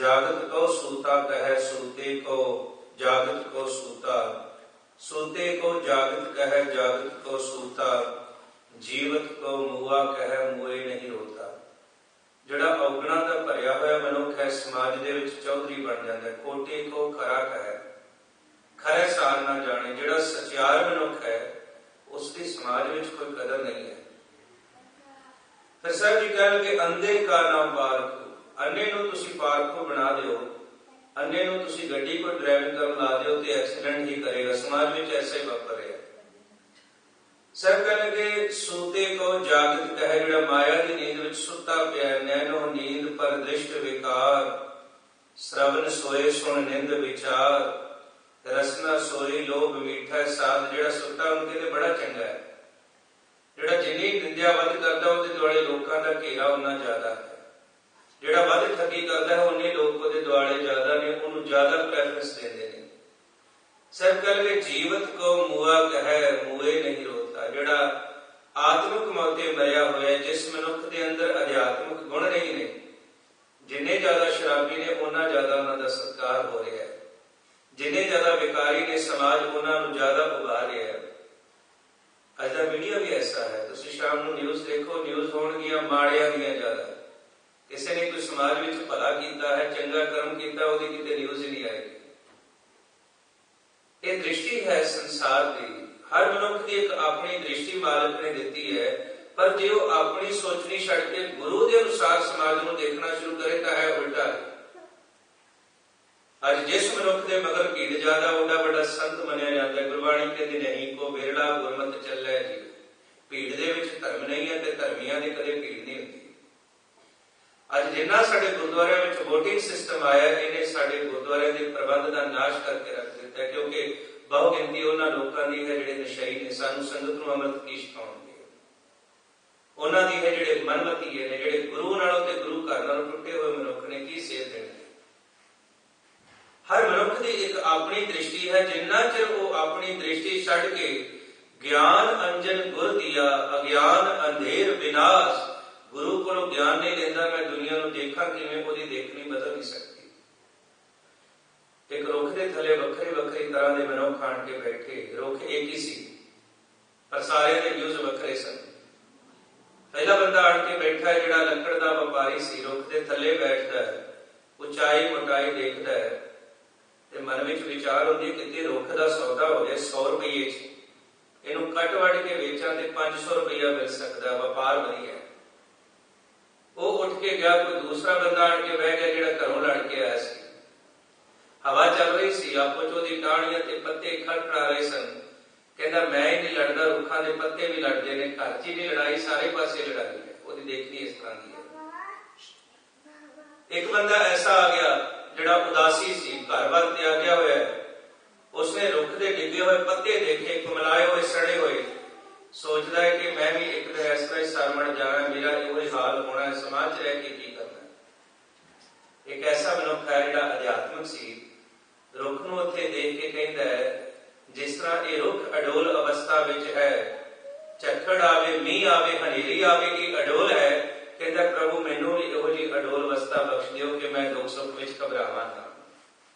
जागत को सूता कहे सूते को जागत को सूता, सूते को जागत कहे जागत को सूता, जीवत को मुआ कहे मुए नहीं रोता। ਜਿਹੜਾ ਔਗਣਾ ਦਾ ਭਰਿਆ ਹੋਇਆ ਮਨੁੱਖ ਹੈ ਸਮਾਜ ਦੇ ਵਿੱਚ ਚੌਧਰੀ ਬਣ ਜਾਂਦਾ ਹੈ। ਕੋਟੇ ਕੋ ਖਰਾ ਕਹੈ ਖਰੇ ਸਾਰ ਨਾ ਜਾਣੇ। ਜਿਹੜਾ ਸਚਿਆਰ ਮਨੁੱਖ ਹੈ ਉਸ ਦੀ ਸਮਾਜ ਵਿੱਚ ਕੋਈ ਕਦਰ ਨਹੀਂ ਹੈ। ਫਿਰ ਸਾਹਿਬ ਜੀ ਕਹਿਣਗੇ ਅੰਧੇ ਕਾ ਨਾ ਪਾਰਖੋ, ਅੰਨੇ ਨੂੰ ਤੁਸੀਂ ਪਾਰਖੋ ਬਣਾ ਦਿਓ, ਅੰਨੇ ਨੂੰ ਤੁਸੀਂ ਗੱਡੀ ਕੋਈ ਡਰਾਈਵਿੰਗ ਕਰਨ ਲਾ ਦਿਓ ਤੇ ਐਕਸੀਡੈਂਟ ਹੀ ਕਰੇਗਾ। ਸਮਾਜ ਵਿੱਚ ਐਸੇ ਹੀ ਵਾਪਰ ਰਿਹਾ। ਸਭ ਕਹਿਣਗੇ ਸੂਤੇ ਕੋ ਜਾਗਤ ਕਹੇ, ਜਿਹੜਾ ਮਾਇਆ ਦੀ ਨੀਂਦ ਵਿੱਚ ਸੁੱਤਾ ਪਿਆ। ਨੈਣੋ ਨੀਂਦ ਪਰ ਦ੍ਰਿਸ਼ਟ ਵਿਕਾਰ, ਸ਼ਰਵਨ ਸੋਏ ਸੁਣ ਨਿੰਦ ਵਿਚਾਰ, ਰਸਨਾ ਸੋਈ ਲੋਭ ਮੀਠਾ ਸਾਧ। ਜਿਹੜਾ ਸੁੱਤਾ ਉਹਨੂੰ ਕਹਿੰਦੇ ਬੜਾ ਚੰਗਾ ਹੈ। ਜਿਹੜਾ ਜਿੰਨੀ ਨਿੰਦਿਆ ਵੱਧ ਕਰਦਾ ਉਹਦੇ ਦੁਆਲੇ ਲੋਕਾਂ ਦਾ ਘੇਰਾ ਉਨਾ ਜ਼ਿਆਦਾ ਹੈ। ਜਿਹੜਾ ਵੱਧ ਠੱਗੀ ਕਰਦਾ ਹੈ ਉਨੇ ਲੋਕ ਉਹਦੇ ਦੁਆਲੇ ਜ਼ਿਆਦਾ ਨੇ, ਉਹਨੂੰ ਜ਼ਿਆਦਾ ਪ੍ਰੈਫਰੈਂਸ ਦਿੰਦੇ ਨੇ। ਸਭ ਕਹਿਣਗੇ ਜੀਵਤ ਕੋ ਮੁਆ ਕਹੈ ਮੁਏ ਨਹੀਂ ਰੋਤਾ। ਜਿਹੜਾ ਆਤਮਿਕ ਮੌਤੇ ਮਰਿਆ ਹੋਇਆ, ਜਿਸ ਮਨੁੱਖ ਦੇ ਅੰਦਰ ਅਧਿਆਤਮਿਕ ਗੁਣ ਨਹੀਂ ਨੇ, ਜਿੰਨੇ ਜ਼ਿਆਦਾ ਸ਼ਰਾਬੀ ਨੇ ਉਹਨਾਂ ਜ਼ਿਆਦਾ ਉਹਨਾਂ ਦਾ ਸਤਿਕਾਰ ਹੋ ਰਿਹਾ ਹੈ, ਜਿੰਨੇ ਜ਼ਿਆਦਾ ਵਿਕਾਰੀ ਨੇ ਸਮਾਜ ਉਹਨਾਂ ਨੂੰ ਜ਼ਿਆਦਾ ਉਭਾਰ ਰਿਹਾ ਹੈ। ਅੱਜ ਦਾ ਮੀਡੀਆ ਵੀ ਐਸਾ ਹੈ। ਤੁਸੀਂ ਸ਼ਾਮ ਨੂੰ ਨਿਊਜ਼ ਦੇਖੋ, ਨਿਊਜ਼ ਹੋਣਗੀਆਂ ਮਾੜਿਆਂ ਦੀਆਂ ਜ਼ਿਆਦਾ। ਕਿਸੇ ਨੇ ਕੋਈ ਸਮਾਜ ਵਿੱਚ ਭਲਾ ਕੀਤਾ ਹੈ, ਚੰਗਾ ਕਰਮ ਕੀਤਾ, ਉਹਦੀ ਕਿਤੇ ਨਿਊਜ਼ ਹੀ ਨਹੀਂ ਆਏਗੀ। ਇਹ ਦ੍ਰਿਸ਼ਟੀ ਹੈ ਸੰਸਾਰ ਦੀ। ਹਰ ਮਨੁੱਖ ਦੀ ਇੱਕ ਆਪਣੀ ਦ੍ਰਿਸ਼ਟੀ ਮਾਲਕ ਨੇ ਦਿੱਤੀ ਹੈ, ਪਰ ਜੇ ਉਹ ਆਪਣੀ ਸੋਚਣੀ ਛੱਡ ਕੇ ਗੁਰੂ ਦੇ ਅਨੁਸਾਰ ਸਮਾਜ ਨੂੰ ਦੇਖਣਾ ਸ਼ੁਰੂ ਕਰੇ ਤਾਂ ਹੈ ਉਲਟਾ। ਅੱਜ ਜਿਸ ਮਨੁੱਖ ਦੇ ਮਗਰ ਭੀੜ ਜ਼ਿਆਦਾ ਉਹਦਾ ਵੱਡਾ ਸੰਤ ਮੰਨਿਆ ਜਾਂਦਾ। ਗੁਰਬਾਣੀ ਕਹਿੰਦੀ ਨਹੀਂ ਕੋ ਵਿਰਲਾ ਗੁਰਮਤਿ ਚੱਲੇ ਜੀ। ਭੀੜ ਦੇ ਵਿੱਚ ਧਰਮ ਨਹੀਂ ਹੈ ਤੇ ਧਰਮੀਆਂ ਦੀ ਕਦੇ ਭੀੜ ਨਹੀਂ ਹੁੰਦੀ। ਅੱਜ ਜਿੰਨਾ ਸਾਡੇ ਗੁਰਦੁਆਰਿਆਂ ਵਿੱਚ ਵੋਟਿੰਗ ਸਿਸਟਮ ਆਇਆ, ਇਹਨੇ ਸਾਡੇ ਗੁਰਦੁਆਰਿਆਂ ਦੇ ਪ੍ਰਬੰਧ ਦਾ ਨਾਸ਼ ਕਰਕੇ ਰੱਖ ਦਿੱਤਾ, ਕਿਉਂਕਿ ਬਹੁ ਗਿਣਤੀ ਉਹਨਾਂ ਲੋਕਾਂ ਦੀ ਹੈ ਜਿਹੜੇ ਨਸ਼ਈ ਨੇ, ਸਾਨੂੰ ਸੰਗਤ ਨੂੰ ਅੰਮ੍ਰਿਤ ਕੀ ਛਕਾਉਣਗੇ। ਉਹਨਾਂ ਦੀ ਹੈ ਜਿਹੜੇ ਮਨਮਤੀ ਨੇ, ਜਿਹੜੇ ਗੁਰੂ ਨਾਲੋਂ ਤੇ ਗੁਰੂ ਘਰ ਨਾਲੋਂ ਟੁੱਟੇ ਹੋਏ ਮਨੁੱਖ ਨੇ, ਕੀ ਸੇਧ ਦੇਣਗੇ। ਹਰ ਮਨੁੱਖ ਦੀ ਇੱਕ ਆਪਣੀ ਦ੍ਰਿਸ਼ਟੀ ਹੈ। ਜਿੰਨਾ ਚਿਰ ਉਹ ਆਪਣੀ ਦ੍ਰਿਸ਼ਟੀ ਛੱਡ ਕੇ ਗਿਆਨ ਅੰਜਨ ਗੁਰ ਦੀਆ ਅਗਿਆਨ ਅੰਧੇਰ ਵਿਨਾਸ਼, ਗੁਰੂ ਕੋਲੋਂ ਗਿਆਨ ਨਹੀਂ ਲੈਂਦਾ, ਮੈਂ ਦੁਨੀਆ ਨੂੰ ਦੇਖਾਂ ਕਿਵੇਂ, ਉਹਦੀ ਦੇਖਣੀ ਬਦਲ ਨਹੀਂ ਸਕਦੀ। ਇੱਕ ਰੁੱਖ ਦੇ ਥੱਲੇ ਵੱਖਰੀ ਵੱਖਰੀ ਤਰ੍ਹਾਂ ਦੇ ਮਨੁੱਖ ਆਣ ਕੇ ਬੈਠੇ। ਰੁੱਖ ਇੱਕ ਹੀ ਸੀ ਪਰ ਸਾਰਿਆਂ ਦੇ ਵਿਊਜ਼ ਵੱਖਰੇ ਸਨ। ਪਹਿਲਾ ਬੰਦਾ ਆਣ ਕੇ ਬੈਠਾ ਜਿਹੜਾ ਲੱਕੜ ਦਾ ਵਪਾਰੀ ਸੀ, ਰੁੱਖ ਦੇ ਥੱਲੇ ਬੈਠਦਾ ਹੈ, ਉਚਾਈ ਮੋਟਾਈ ਦੇਖਦਾ ਹੈ ਤੇ ਮਨ ਵਿੱਚ ਵਿਚਾਰ ਹੁੰਦੀ ਕਿਤੇ ਰੁੱਖ ਦਾ ਸੌਦਾ ਹੋ ਜਾਏ 100 ਰੁਪਏ 'ਚ, ਇਹਨੂੰ ਕੱਟ ਵੱਢ ਕੇ ਵੇਚਾਂ ਤੇ 500 ਰੁਪਇਆ ਮਿਲ ਸਕਦਾ, ਵਪਾਰ ਵਧੀਆ। ਉਹ ਉੱਠ ਕੇ ਗਿਆ। ਕੋਈ ਦੂਸਰਾ ਬੰਦਾ ਆਣ ਕੇ ਬਹਿ ਗਿਆ ਜਿਹੜਾ ਘਰੋਂ ਲੜ ਕੇ ਆਇਆ ਸੀ। ਹਵਾ ਚੱਲ ਰਹੀ ਸੀ, ਆਪੋ ਚ ਉਹਦੀ ਟਾਹਣੀਆਂ ਤੇ ਪੱਤੇ ਖੜਖੜਾ ਰਹੇ ਸਨ। ਕਹਿੰਦਾ ਮੈਂ ਹੀ ਨਹੀਂ ਲੜਦਾ, ਰੁੱਖਾਂ ਦੇ ਪੱਤੇ ਵੀ ਲੜਦੇ ਨੇ, ਘਰ 'ਚ ਹੀ ਨਹੀਂ ਲੜਾਈ, ਸਾਰੇ ਪਾਸੇ ਲੜਾਈ ਹੈ। ਉਹਦੀ ਦੇਖਣੀ ਇਸ ਤਰ੍ਹਾਂ ਦੀ ਹੈ। ਇੱਕ ਬੰਦਾ ਐਸਾ ਆ ਗਿਆ ਜਿਹੜਾ ਉਦਾਸੀ ਸੀ, ਘਰ ਵੱਲ ਤਿਆਗਿਆ ਹੋਇਆ। ਉਸਨੇ ਰੁੱਖ ਦੇ ਡਿੱਗੇ ਹੋਏ ਪੱਤੇ ਦੇਖੇ, ਕੁਮਲਾਏ ਹੋਏ, ਸੜੇ ਹੋਏ। ਸੋਚਦਾ ਹੈ ਕਿ ਮੈਂ ਵੀ ਇੱਕ ਦਿਨ ਇਸ ਤਰ੍ਹਾਂ ਹੀ ਸਰਮਣ ਜਾਣਾ, ਮੇਰਾ ਇਹੋ ਹੀ ਹਾਲ ਹੋਣਾ ਹੈ, ਸਮਾਜ 'ਚ ਰਹਿ ਕੇ ਕੀ ਕਰਨਾ। ਇੱਕ ਐਸਾ ਮਨੁੱਖ ਹੈ ਜਿਹੜਾ ਅਧਿਆਤਮਿਕ ਸੀ। ਰੁੱਖ ਨੂੰ ਉੱਥੇ ਦੇਖ ਕੇ ਕਹਿੰਦਾ ਹੈ ਜਿਸ ਤਰ੍ਹਾਂ ਇਹ ਰੁੱਖ ਅਡੋਲ ਅਵਸਥਾ ਵਿੱਚ ਹੈ, ਝੱਖੜ ਆਵੇ, ਮੀਂਹ ਆਵੇ, ਹਨੇਰੀ ਆਵੇ, ਇਹ ਅਡੋਲ ਹੈ। ਕਹਿੰਦਾ ਪ੍ਰਭੂ ਮੈਨੂੰ ਵੀ ਇਹੋ ਜਿਹੀ ਅਡੋਲ ਅਵਸਥਾ ਬਖਸ਼ ਦਿਓ ਕਿ ਮੈਂ ਦੁੱਖ ਸੁੱਖ ਵਿੱਚ ਘਬਰਾਵਾਂ ਨਾ।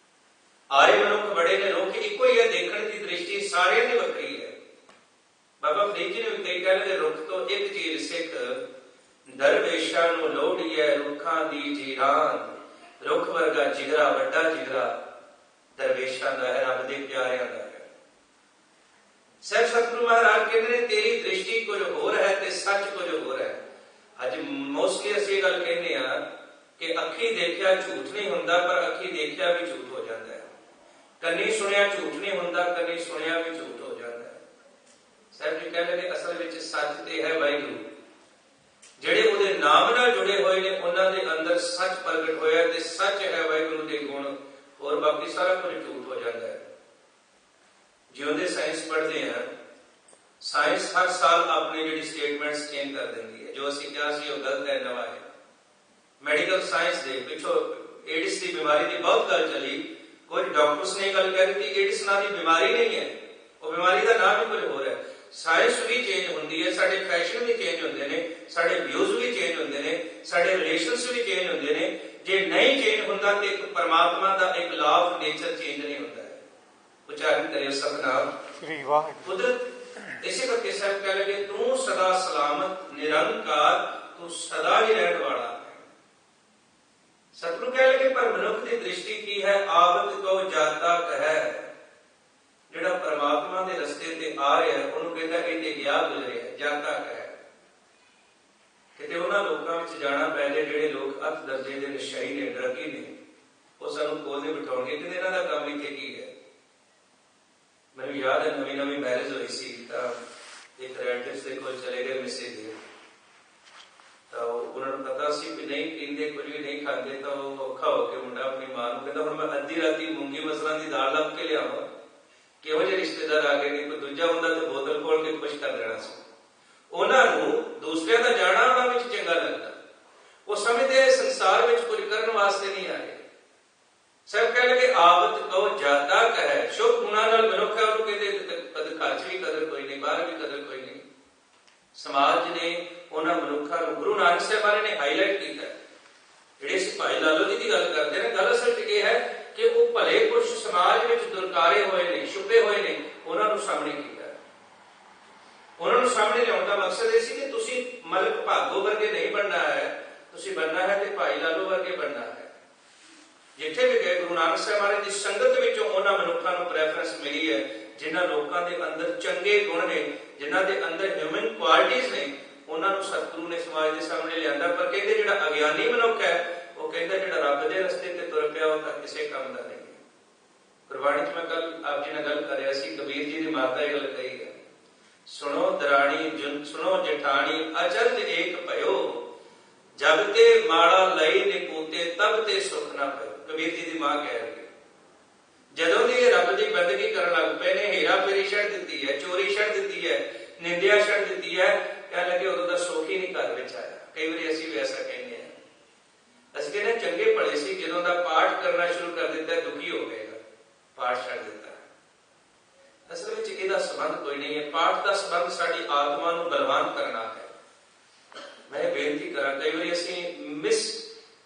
ਆਰੇ ਮਨੁੱਖ ਬੜੇ ਨੇ, ਰੁੱਖ ਇੱਕੋ ਹੀ ਹੈ, ਦੇਖਣ ਦੀ ਦ੍ਰਿਸ਼ਟੀ ਸਾਰਿਆਂ ਦੀ ਵੱਖਰੀ ਹੈ। ਬਾਬਾ ਫਰੀਦ ਜੀ ਨੇ ਵੀ ਕਈ ਕਹਿੰਦੇ ਰੁੱਖ ਤੋਂ ਇੱਕ ਚੀਜ਼ ਸਿੱਖ, ਦਰਵੇਸ਼ਾਂ ਨੂੰ ਲੋੜੀਏ ਰੁੱਖਾਂ ਦੀ ਜੀਰਾਨ। ਰੁੱਖ ਵਰਗਾ ਜਿਗਰਾ, ਵੱਡਾ ਜਿਗਰਾ ਦਰਵੇਸ਼ਾਂ ਦਾ ਹੈ, ਰੱਬ ਦੇ ਪਿਆਰਿਆਂ ਦਾ ਹੈ। ਸਹਿਬ ਸਤਿਗੁਰੂ ਮਹਾਰਾਜ ਕਹਿੰਦੇ ਨੇ ਤੇਰੀ ਦ੍ਰਿਸ਼ਟੀ ਕੁਝ ਹੋਰ ਹੈ ਤੇ ਸੱਚ ਕੁਝ ਹੋਰ ਹੈ। ਅੱਜ ਮੋਸਟਲੀ ਅਸੀਂ ਇਹ ਗੱਲ ਕਹਿੰਦੇ ਆ ਕਿ ਅੱਖੀ ਦੇਖਿਆ ਝੂਠ ਨਹੀਂ ਹੁੰਦਾ, ਪਰ ਅੱਖੀ ਦੇਖਿਆ ਵੀ ਝੂਠ ਹੋ ਜਾਂਦਾ ਹੈ। ਕੰਨੀ ਸੁਣਿਆ ਝੂਠ ਨਹੀਂ ਹੁੰਦਾ, ਕੰਨੀ ਸੁਣਿਆ ਵੀ ਝੂਠ ਹੋ ਜਾਂਦਾ ਹੈ। ਸਾਹਿਬ ਜੀ ਕਹਿੰਦੇ ਨੇ ਅਸਲ ਵਿੱਚ ਸੱਚ ਤੇ ਹੈ ਵਾਹਿਗੁਰੂ। ਜਿਹੜੇ ਉਹਦੇ ਨਾਮ ਨਾਲ ਜੁੜੇ ਹੋਏ ਨੇ ਉਹਨਾਂ ਦੇ ਅੰਦਰ ਸੱਚ ਪ੍ਰਗਟ ਹੋਇਆ ਤੇ ਸੱਚ ਹੈ ਵਾਹਿਗੁਰੂ ਦੇ ਗੁਣ, ਹੋਰ ਬਾਕੀ ਸਾਰਾ ਕੁਝ ਝੂਠ ਹੋ ਜਾਂਦਾ ਹੈ। ਜਿਉਂਦੇ ਸਾਇੰਸ ਪੜ੍ਹਦੇ ਆ, ਸਾਇੰਸ ਹਰ ਸਾਲ ਆਪਣੀ ਜਿਹੜੀ ਸਟੇਟਮੈਂਟਸ ਚੇਂਜ ਕਰ ਦਿੰਦੀ ਹੈ। ਜੋ ਅਸੀਂ ਕਿਹਾ ਸੀ ਉਹ ਗਲਤ ਹੈ, ਨਵਾਂ ਹੈ। ਮੈਡੀਕਲ ਸਾਇੰਸ ਦੇ ਪਿੱਛੋਂ ਏਡਸ ਦੀ ਬਿਮਾਰੀ ਦੀ ਬਹੁਤ ਗੱਲ ਚੱਲੀ। ਕੁਝ ਡਾਕਟਰਸ ਨੇ ਗੱਲ ਕਹਿ ਦਿੱਤੀ ਏਡਸ ਨਾਂ ਦੀ ਬਿਮਾਰੀ ਨਹੀਂ ਹੈ, ਉਹ ਬਿਮਾਰੀ ਦਾ ਨਾਮ ਹੀ ਕੁਝ ਹੋਰ ਹੈ। ਸਾਇੰਸ ਵੀ ਚੇਂਜ ਹੁੰਦੀ ਹੈ, ਸਾਡੇ ਫੈਸ਼ਨ ਵੀ ਚੇਂਜ ਹੁੰਦੇ ਨੇ, ਸਾਡੇ ਵਿਊਜ਼ ਵੀ ਚੇਂਜ ਹੁੰਦੇ ਨੇ, ਸਾਡੇ ਰਿਲੇਸ਼ਨਸ ਵੀ ਚੇਂਜ ਹੁੰਦੇ ਨੇ। ਜੇ ਨਹੀਂ ਚੇਂਜ ਹੁੰਦਾ ਤੇ ਇੱਕ ਪਰਮਾਤਮਾ ਦਾ ਇੱਕ ਲਾਅ ਆਫ ਨੇਚਰ ਚੇਂਜ ਨਹੀਂ ਹੁੰਦਾ ਹੈ। ਉਚਾਰਨ ਕਰਿਓ ਸਤਿਨਾਮ ਸ੍ਰੀ ਵਾਹਿਗੁਰੂ। ਕੁਦਰਤ ਇਸੇ ਕਰਕੇ ਸਾਹਿਬ ਕਹਿ ਲਗੇ ਤੂੰ ਸਦਾ ਸਲਾਮਤ ਨਿਰੰਕਾਰ, ਤੂੰ ਸਦਾ ਹੀ ਰਹਿਣ ਵਾਲਾ। ਸਤਿਗੁਰੂ ਕਹਿ ਲਗੇ ਪਰ ਮਨੁੱਖ ਦੀ ਦ੍ਰਿਸ਼ਟੀ ਕੀ ਹੈ? ਆਵਤ ਕੋ ਜਾਤਾ ਕਹੈ। ਜਿਹੜਾ ਪਰਮਾਤਮਾ ਦੇ ਰਸਤੇ ਤੇ ਆ ਰਿਹਾ ਉਹਨੂੰ ਕਹਿੰਦਾ ਇਹ ਤੇ ਗਿਆ ਗੁਜ਼ਰਿਆ, ਜਾਤਾ ਕਹੈ। ਕਿਤੇ ਉਹਨਾਂ ਲੋਕਾਂ ਵਿੱਚ ਜਾਣਾ ਪੈ ਜਾਏ ਜਿਹੜੇ ਲੋਕ ਅੱਤ ਦਰਜੇ ਦੇ ਨਸ਼ਈ ਨੇ, ਡਰਗੀ ਨੇ, ਉਹ ਸਾਨੂੰ ਕੋਲ ਨਹੀਂ ਬਿਠਾਉਣਗੇ, ਕਹਿੰਦੇ ਇਹਨਾਂ ਦਾ ਕੰਮ ਇੱਥੇ ਕੀ ਹੈ। ਮੈਨੂੰ ਯਾਦ ਹੈ ਨਵੀਂ ਮੈਰਿਜ ਹੋਈ ਸੀ ਤਾਂ ਇੱਕ ਰਿਲੇਟਿਵ ਦੇ ਕੋਲ ਚਲੇ ਗਏ ਮਿਸੇ ਦੇ, ਤਾਂ ਉਹਨਾਂ ਨੂੰ ਪਤਾ ਸੀ ਵੀ ਨਹੀਂ ਪੀਂਦੇ, ਕੁਝ ਵੀ ਨਹੀਂ ਖਾਂਦੇ, ਤਾਂ ਉਹ ਔਖਾ ਹੋ ਕੇ ਮੁੰਡਾ ਆਪਣੀ ਮਾਂ ਨੂੰ ਕਹਿੰਦਾ ਹੁਣ ਮੈਂ ਅੱਧੀ ਰਾਤੀ ਮੂੰਗੀ ਮਸਰਾਂ ਦੀ ਦਾਲ ਲੱਭ ਕੇ ਲਿਆਵਾਂ। ਕਿਹੋ ਜਿਹੇ ਰਿਸ਼ਤੇਦਾਰ ਆ ਗਏ ਨੇ, ਕੋਈ ਦੂਜਾ ਹੁੰਦਾ ਤੇ ਬੋਤਲ ਖੋਲ ਕੇ ਖੁਸ਼ ਕਰ ਦੇਣਾ ਸੀ। ਉਹਨਾਂ ਨੂੰ ਦੂਸਰਿਆਂ ਦਾ ਜਾਣਾ ਉਹਨਾਂ ਵਿੱਚ ਚੰਗਾ ਲੱਗਦਾ, ਉਹ ਸਮਝਦੇ ਸੰਸਾਰ ਵਿੱਚ ਕੁਝ ਕਰਨ ਵਾਸਤੇ ਨਹੀਂ ਆਏ। ਸਭ ਕਹਿ ਲਗੇ ਆਵਤ ਕਹੋ ਜਾਤਾ ਕਹੈ। ਸ਼ੁਭ ਗੁਣਾਂ ਨਾਲ ਮਨੁੱਖ ਹੈ ਉਹਨੂੰ ਕਹਿੰਦੇ ਘਰ 'ਚ ਵੀ ਕਦਰ ਕੋਈ ਨਹੀਂ, ਬਾਹਰ ਵੀ ਕਦਰ ਕੋਈ ਨਹੀਂ। ਸਮਾਜ ਨੇ ਉਹਨਾਂ ਮਨੁੱਖਾਂ ਨੂੰ, ਗੁਰੂ ਨਾਨਕ ਸਾਹਿਬ ਬਾਰੇ ਨੇ ਹਾਈਲਾਈਟ ਕੀਤਾ। ਜਿਹੜੇ ਅਸੀਂ ਭਾਈ ਲਾਲੋ ਜੀ ਦੀ ਗੱਲ ਕਰਦੇ ਨੇ, ਗੱਲ ਅਸਲ 'ਚ ਇਹ ਹੈ ਕਿ ਉਹ ਭਲੇ ਪੁਰਸ਼ ਸਮਾਜ ਵਿੱਚ ਦੁਰਕਾਰੇ ਹੋਏ ਨੇ, ਛੁਪੇ ਹੋਏ ਨੇ, ਉਹਨਾਂ ਨੂੰ ਸਾਹਮਣੇ ਕੀਤਾ। ਉਹਨਾਂ ਨੂੰ ਸਾਹਮਣੇ ਲਿਆਉਣ ਦਾ ਮਕਸਦ ਇਹ ਸੀ ਕਿ ਤੁਸੀਂ ਮਲਕ ਭਾਗੋ ਵਰਗੇ ਨਹੀਂ ਬਣਨਾ ਹੈ, ਤੁਸੀਂ ਬਣਨਾ ਹੈ ਤੇ ਭਾਈ ਲਾਲੋ ਵਰਗੇ ਬਣਨਾ ਹੈ। ਜਿੱਥੇ ਵੀ ਗਏ ਗੁਰੂ ਨਾਨਕ ਸਾਹਿਬ ਮਹਾਰਾਜ ਦੀ ਸੰਗਤ ਵਿੱਚੋਂ ਉਹਨਾਂ ਮਨੁੱਖਾਂ ਨੂੰ ਪ੍ਰੈਫਰੈਂਸ ਮਿਲੀ ਹੈ ਜਿਨ੍ਹਾਂ ਲੋਕਾਂ ਦੇ ਅੰਦਰ ਚੰਗੇ ਗੁਣ ਨੇ, ਜਿਨ੍ਹਾਂ ਦੇ ਅੰਦਰ ਹਿਊਮਨ ਕੁਆਲਿਟੀਜ਼ ਨੇ, ਉਹਨਾਂ ਨੂੰ ਸਤਿਗੁਰੂ ਨੇ ਸਮਾਜ ਦੇ ਸਾਹਮਣੇ ਲਿਆਂਦਾ। ਪਰ ਕਹਿੰਦੇ ਜਿਹੜਾ ਅਗਿਆਨੀ ਮਨੁੱਖ ਹੈ ਉਹ ਕਹਿੰਦਾ ਜਿਹੜਾ ਰੱਬ ਦੇ ਰਸਤੇ ਤੇ ਤੁਰ ਪਿਆ ਉਹ ਤਾਂ ਕਿਸੇ ਕੰਮ ਦਾ ਨਹੀਂ। ਗੁਰਬਾਣੀ 'ਚ ਮੈਂ ਕੱਲ ਆਪ ਜੀ ਨਾਲ ਗੱਲ ਕਰ ਰਿਹਾ ਸੀ, ਕਬੀਰ ਜੀ ਦੀ ਮਾਤਾ ਇਹ ਗੱਲ ਕਹੀ ਹੈ, ਸੁਣੋ ਦਰਾਣੀ ਸੁਣੋ ਜਠਾਣੀ ਅਚਰਜ ਏਕ ਭਇਓ, ਜਬ ਤੇ ਮਾੜਾ ਲਈ ਨਿਕੂਤੇ ਤਬ ਤੇ ਸੁਖ ਨਾ ਪਇਓ। ਕਬੀਰ ਜੀ ਦੀ ਮਾਂ ਕਹਿ ਰਹੀ ਹੈ ਜਦੋਂ ਦੀ ਇਹ ਰੱਬ ਦੀ ਬੰਦਗੀ ਕਰਨ ਲੱਗ ਪਏ ਨੇ, ਹੇਰਾ ਫੇਰੀ ਛੱਡ ਦਿੱਤੀ ਹੈ, ਚੋਰੀ ਛੱਡ ਦਿੱਤੀ ਹੈ, ਨਿੰਦਿਆ ਛੱਡ ਦਿੱਤੀ ਹੈ, ਕਹਿਣ ਲੱਗੇ ਉਦੋਂ ਦਾ ਸੁੱਖ ਹੀ ਨਹੀਂ ਘਰ ਵਿੱਚ ਆਇਆ। ਕਈ ਵਾਰੀ ਅਸੀਂ ਵੀ ਐਸਾ ਕਹਿੰਦੇ ਹਾਂ, ਅਸੀਂ ਕਹਿੰਦੇ ਚੰਗੇ ਭਲੇ ਸੀ, ਜਦੋਂ ਦਾ ਪਾਠ ਕਰਨਾ ਸ਼ੁਰੂ ਕਰ ਦਿੱਤਾ ਦੁਖੀ ਹੋ ਗਏਗਾ, ਪਾਠ ਛੱਡ ਦਿੱਤਾ। ਅਸਲ ਵਿੱਚ ਇਹਦਾ ਸੰਬੰਧ ਕੋਈ ਨਹੀਂ ਹੈ। ਪਾਠ ਦਾ ਸੰਬੰਧ ਸਾਡੀ ਆਤਮਾ ਨੂੰ ਬਲਵਾਨ ਕਰਨਾ ਹੈ। ਮੈਂ ਬੇਨਤੀ ਕਰਾਂ, ਕਈ ਵਾਰੀ ਅਸੀਂ ਮਿਸ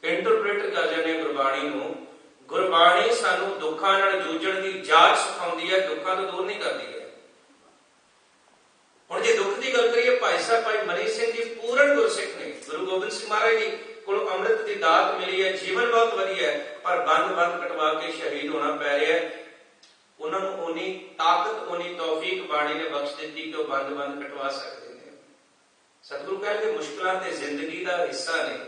ਇੰਟਰਪ੍ਰੀਟ ਕਰ ਜਾਂਦੇ ਹਾਂ ਗੁਰਬਾਣੀ ਨੂੰ। ਗੁਰਬਾਣੀ ਸਾਨੂੰ ਦੁੱਖਾਂ ਨਾਲ ਜੂਝਣ ਦੀ ਜਾਚ ਸਿਖਾਉਂਦੀ ਹੈ, ਦੁੱਖਾਂ ਤੋਂ ਦੂਰ ਨਹੀਂ ਕਰਦੀ ਹੈ। ਹੁਣ ਜੇ ਦੁੱਖ ਦੀ ਗੱਲ ਕਰੀਏ, ਭਾਈ ਸਾਹਿਬ ਭਾਈ ਮਨੀ ਸਿੰਘ ਜੀ ਪੂਰਨ ਗੁਰਸਿੱਖ ਨੇ, ਗੁਰੂ ਗੋਬਿੰਦ ਸਿੰਘ ਮਹਾਰਾਜ ਜੀ ਕੋਲ ਅੰਮ੍ਰਿਤ ਦੀ ਦਾਤ ਮਿਲੀ ਹੈ, ਜੀਵਨ ਬਹੁਤ ਵਧੀਆ ਹੈ, ਪਰ ਬੰਦ ਕਟਵਾ ਕੇ ਸ਼ਹੀਦ ਹੋਣਾ ਪੈ ਰਿਹਾ ਹੈ। ਉਹਨਾਂ ਨੂੰ ਉਨੀ ਤਾਕਤ, ਉਨੀ ਤੌਫੀਕ ਬਾਣੀ ਨੇ ਬਖਸ਼ ਦਿੱਤੀ ਕਿ ਉਹ ਬੰਦ ਕਟਵਾ ਸਕਦੇ ਨੇ। ਸਤਿਗੁਰੂ ਕਹਿੰਦੇ ਮੁਸ਼ਕਲਾਂ ਤੇ ਜ਼ਿੰਦਗੀ ਦਾ ਹਿੱਸਾ ਨੇ,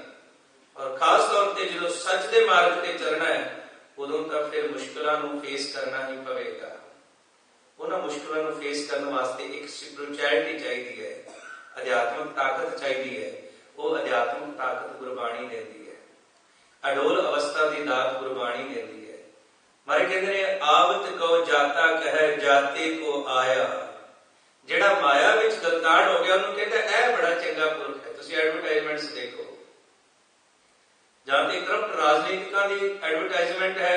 ਔਰ ਖਾਸ ਤੌਰ ਤੇ ਜਦੋਂ ਸੱਚ ਦੇ ਮਾਰਗ ਤੇ ਚੱਲਣਾ ਹੈ ਉਦੋਂ ਤਾਂ ਫਿਰ ਮੁਸ਼ਕਲਾਂ ਨੂੰ ਫੇਸ ਕਰਨਾ ਹੀ ਪਵੇਗਾ। ਉਹਨਾਂ ਮੁਸ਼ਕਲਾਂ ਨੂੰ ਫੇਸ ਕਰਨ ਵਾਸਤੇ ਇੱਕ ਸਪਿਰਿਚੁਅਲਿਟੀ ਚਾਹੀਦੀ ਹੈ, ਅਧਿਆਤਮਿਕ ਤਾਕਤ ਚਾਹੀਦੀ ਹੈ। ਉਹ ਅਧਿਆਤਮਿਕ ਤਾਕਤ ਗੁਰਬਾਣੀ ਦਿੰਦੀ ਹੈ, ਅਡੋਲ ਅਵਸਥਾ ਦੀ ਦਾਤ ਗੁਰਬਾਣੀ ਦਿੰਦੀ ਹੈ। ਮਾਰੇ ਕਹਿੰਦੇ ਨੇ ਆਵਤ ਕੋ ਜਾਤਾ ਕਹਿ ਜਾਤੇ ਕੋ ਆਇਆ। ਜਿਹੜਾ ਮਾਇਆ ਵਿੱਚ ਗਲਤਾਨ ਹੋ ਗਿਆ ਉਹਨੂੰ ਕਹਿੰਦਾ ਇਹ ਬੜਾ ਚੰਗਾ ਪੁਰਖ ਹੈ। ਤੁਸੀਂ ਐਡਵਰਟਾਈਜ਼ਮੈਂਟਸ ਦੇਖੋ, ਜਾਂ ਤੇ ਕਰਪਟ ਰਾਜਨੀਤਿਕਾਂ ਦੀ ਐਡਵਰਟਾਈਜ਼ਮੈਂਟ ਹੈ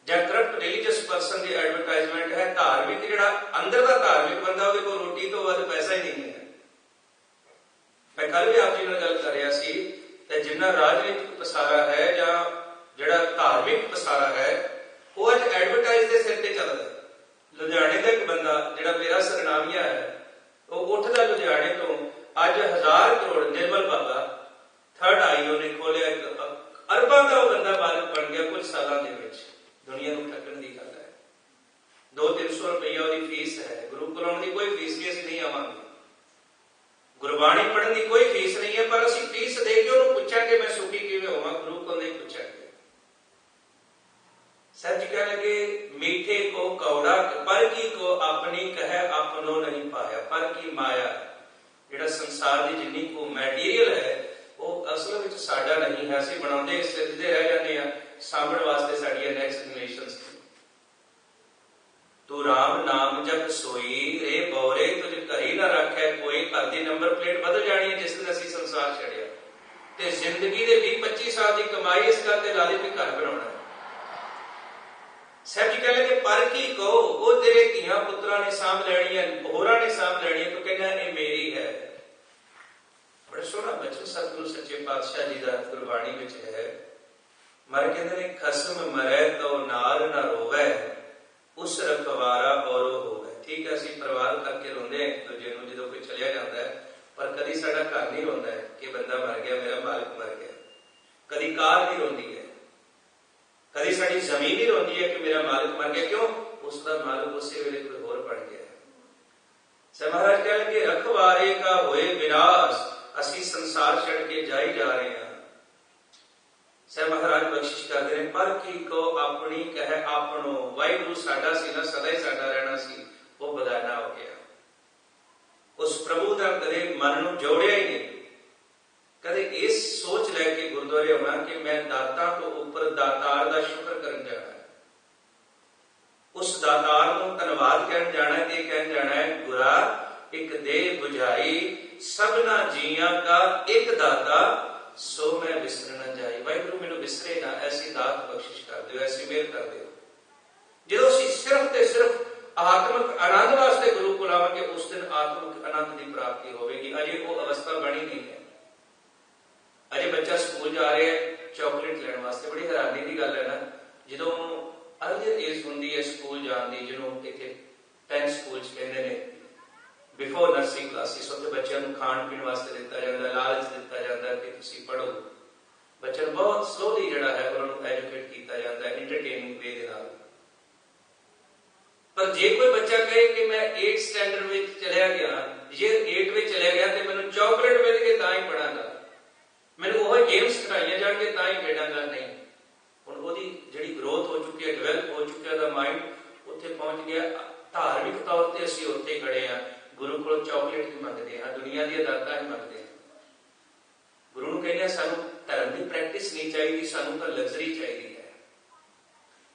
ਜਾਂ ਕਰਪਟ ਰਿਲੀਜੀਅਸ ਪਰਸਨ ਦੀ ਐਡਵਰਟਾਈਜ਼ਮੈਂਟ ਹੈ। ਧਾਰਮਿਕ ਜਿਹੜਾ ਅੰਦਰ ਦਾ ਧਾਰਮਿਕ ਬੰਦਾ, ਉਹਦੇ ਕੋਲ ਰੋਟੀ ਤੋਂ ਵੱਧ ਪੈਸਾ ਹੀ ਨਹੀਂ ਹੈ। ਮੈਂ ਕੱਲ ਵੀ ਆਪ ਜੀ ਨਾਲ ਗੱਲ ਕਰ ਰਿਹਾ ਸੀ ਤੇ ਜਿੰਨਾ ਰਾਜਨੀਤਿਕ ਪਸਾਰਾ ਹੈ ਜਾਂ ਜਿਹੜਾ ਧਾਰਮਿਕ ਪਸਾਰਾ ਹੈ ਉਹ ਅੱਜ ਐਡਵਰਟਾਈਜ਼ ਦੇ ਸਿਰ ਤੇ ਚੱਲਦਾ। ਲੁਧਿਆਣੇ ਦਾ ਇੱਕ ਬੰਦਾ ਜਿਹੜਾ ਮੇਰਾ ਸਰਨਾਮੀਆ ਹੈ, ਉਹ ਉੱਠਦਾ ਲੁਧਿਆਣੇ ਤੋਂ, ਅੱਜ 1000 ਕਰੋੜ ਨਿਰਮਲ ਬਾਬਾ ਥਰਡ ਆਈ ਉਹਨੇ ਖੋਲਿਆ, ਅਰਬਾਂ ਦਾ ਉਹ ਬੰਦਾ ਮਾਲਕ ਬਣ ਗਿਆ ਕੁਝ ਸਾਲਾਂ ਦੇ ਵਿੱਚ। ਦੁਨੀਆ ਨੂੰ ਠੱਗਣ ਦੀ ਗੱਲ ਹੈ। 200-300 ਰੁਪਈਆ ਉਹਦੀ ਫੀਸ ਹੈ। ਗੁਰੂ ਕੋਲ ਆਉਣ ਦੀ ਕੋਈ ਫੀਸ ਨਹੀਂ, ਅਸੀਂ ਨਹੀਂ ਆਵਾਂਗੇ। ਗੁਰਬਾਣੀ ਪੜ੍ਹਨ ਦੀ ਕੋਈ ਫੀਸ ਨਹੀਂ ਹੈ, ਪਰ ਅਸੀਂ ਫੀਸ ਦੇ ਕੇ ਉਹਨੂੰ ਪੁੱਛਾਂਗੇ ਮੈਂ ਸੁਖੀ ਕਿਵੇਂ ਹੋਵਾਂ, ਗੁਰੂ ਕੋਲ ਨਹੀਂ ਪੁੱਛਾਂਗੇ। ਸੱਚ ਕਹਿ ਲਗੇ ਮੀਠੇ ਕੋ ਕੌੜਾ ਪਰ ਕੀ ਕੋ ਆਪਣੀ ਕਹਿ ਆਪਣੋ ਨਹੀਂ ਪਾਇਆ। ਪਰ ਕੀ ਮਾਇਆ, ਜਿਹੜਾ ਸੰਸਾਰ ਦੀ ਜਿੰਨੀ ਕੋ ਮੈਟੀਰੀਅਲ ਹੈ ਉਹ ਅਸਲ ਵਿੱਚ ਸਾਡਾ ਨਹੀਂ ਹੈ। ਅਸੀਂ ਬਣਾਉਂਦੇ ਸਿੱਧਦੇ ਰਹਿ ਜਾਂਦੇ ਹਾਂ ਸਾਂਭਣ ਵਾਸਤੇ ਸਾਡੀਆਂ ਨੈਕਸਟ ਜਨਰੇਸ਼ਨਸ। ਤੂੰ ਰਾਮ ਨਾਮ ਜਪ ਸੋਈ ਰੇ ਬੌਰੇ ਤੁਝ ਘਰੀ ਨਾ ਰੱਖਿਆ ਕੋਈ। ਘਰ ਦੀ ਨੰਬਰ ਪਲੇਟ ਬਦਲ ਜਾਣੀ ਹੈ ਜਿਸ ਦਿਨ ਅਸੀਂ ਸੰਸਾਰ ਛੱਡਿਆ, ਤੇ ਜ਼ਿੰਦਗੀ ਦੇ 20-25 ਸਾਲ ਦੀ ਕਮਾਈ ਇਸ ਗੱਲ ਤੇ ਲਾ ਲਈ ਵੀ ਘਰ ਬਣਾਉਣਾ। ਸਾਹਿਬ ਜੀ ਕਹਿ ਲਗੇ ਪਰ ਕੀ ਕਹੋ, ਉਹ ਤੇਰੇ ਧੀਆਂ ਪੁੱਤਰਾਂ लोगों ने सांभ लैनी है, होरां ने सांभ लैनी है, तो कहना ये मेरी है। बड़ा सोहना बचन सतगुरु सच्चे पातशाह जी का गुरबाणी विच है। मर कहते ने खसम मरै तो नार ना रोवै, उस रखवारा औरो होवै। ठीक है, असीं परिवार करके रोंदे हैं एक दूजे नूं जदों कोई चलिया जाता है, पर कदी साडा घर नहीं रोंदा है कि बंदा मर गया, मेरा मालिक मर गया। कदी कार नहीं रोंदी है, कदी साडी जमीन नहीं रोंदी है कि मेरा मालिक मर गया। क्यों? उसका मालिक उसी वेले कोई होर बन गया। सर महाराज कह लगे रखवारे का होए विनाश, असीं संसार छड़ के जाई जा रहे हैं। सह महाराज बख्शिश करते हैं, पर की को अपनी कह आपनो, वाहिगुरु साडा सी ना, सदा ही साडा रहना सी, वो बगाना हो गया। उस प्रभु का कदे मन नूं जोड़िया ही नहीं। कदे इस सोच लैके गुरुद्वारे आना कि मैं दाता तो उपर दातार का शुक्र करन जाना है, उस दातार नूं धन्नवाद कहन जाना है, ते कहन जाना है गुरा एक दे बुझाई, सबना जियां का एक दाता, सो मैं विसर न जाई। वाहिगुरु मैनू विसरे ना, ऐसी दात बख्शिश कर दिओ, ऐसी मेहर कर दिओ। जो असीं सिर्फ ते सिर्फ आत्मक आनंद वास्ते गुरु कोल आवांगे, उस दिन आत्मक आनंद की प्राप्ति होगी। अजे वो अवस्था बनी नहीं है। अजे बच्चा स्कूल जा रहा है चॉकलेट लैण वास्ते, बड़ी हैरानी की गल है ना, जो अर्लीयर एज होंदी है स्कूल जाण दी, जिन्होंने इत्थे 10 स्कूल कहते हैं बिफोर नर्सिंग क्लासिस, उत्थे बच्चों को खाण पीण वास्ते दिता जाता, लालच दिता जाता कि तुसीं पढ़ो। बच्चों को बहुत स्लोली जिहड़ा है उन्होंने एजुकेट किया जाता है इंटरटेनिंग वे दे नाल। पर जे कोई बच्चा कहे कि मैं 8th स्टैंडर्ड में चलिया गया, ये 8 में चलिया गया तो मैनूं चॉकलेट मिल गए तां ही पढ़ांगा, मैनूं वो गेम्स खिडाइयां जाणगे तां ही खेडांगा, नहीं। हुण ओहदी जिहड़ी ग्रोथ हो चुकी है, डेवलप हो चुका है, माइंड उत्थे पहुंच गया। धार्मिक तौर पर असीं उत्थे खड़े हाँ, गुरु को चॉकलेट ही मंगते हैं, दुनिया दी दातां ही मंगते हैं। गुरु नूं कहने सानूं धर्म की प्रैक्टिस नहीं चाहिए, सानूं तां लग्जरी चाहिए है।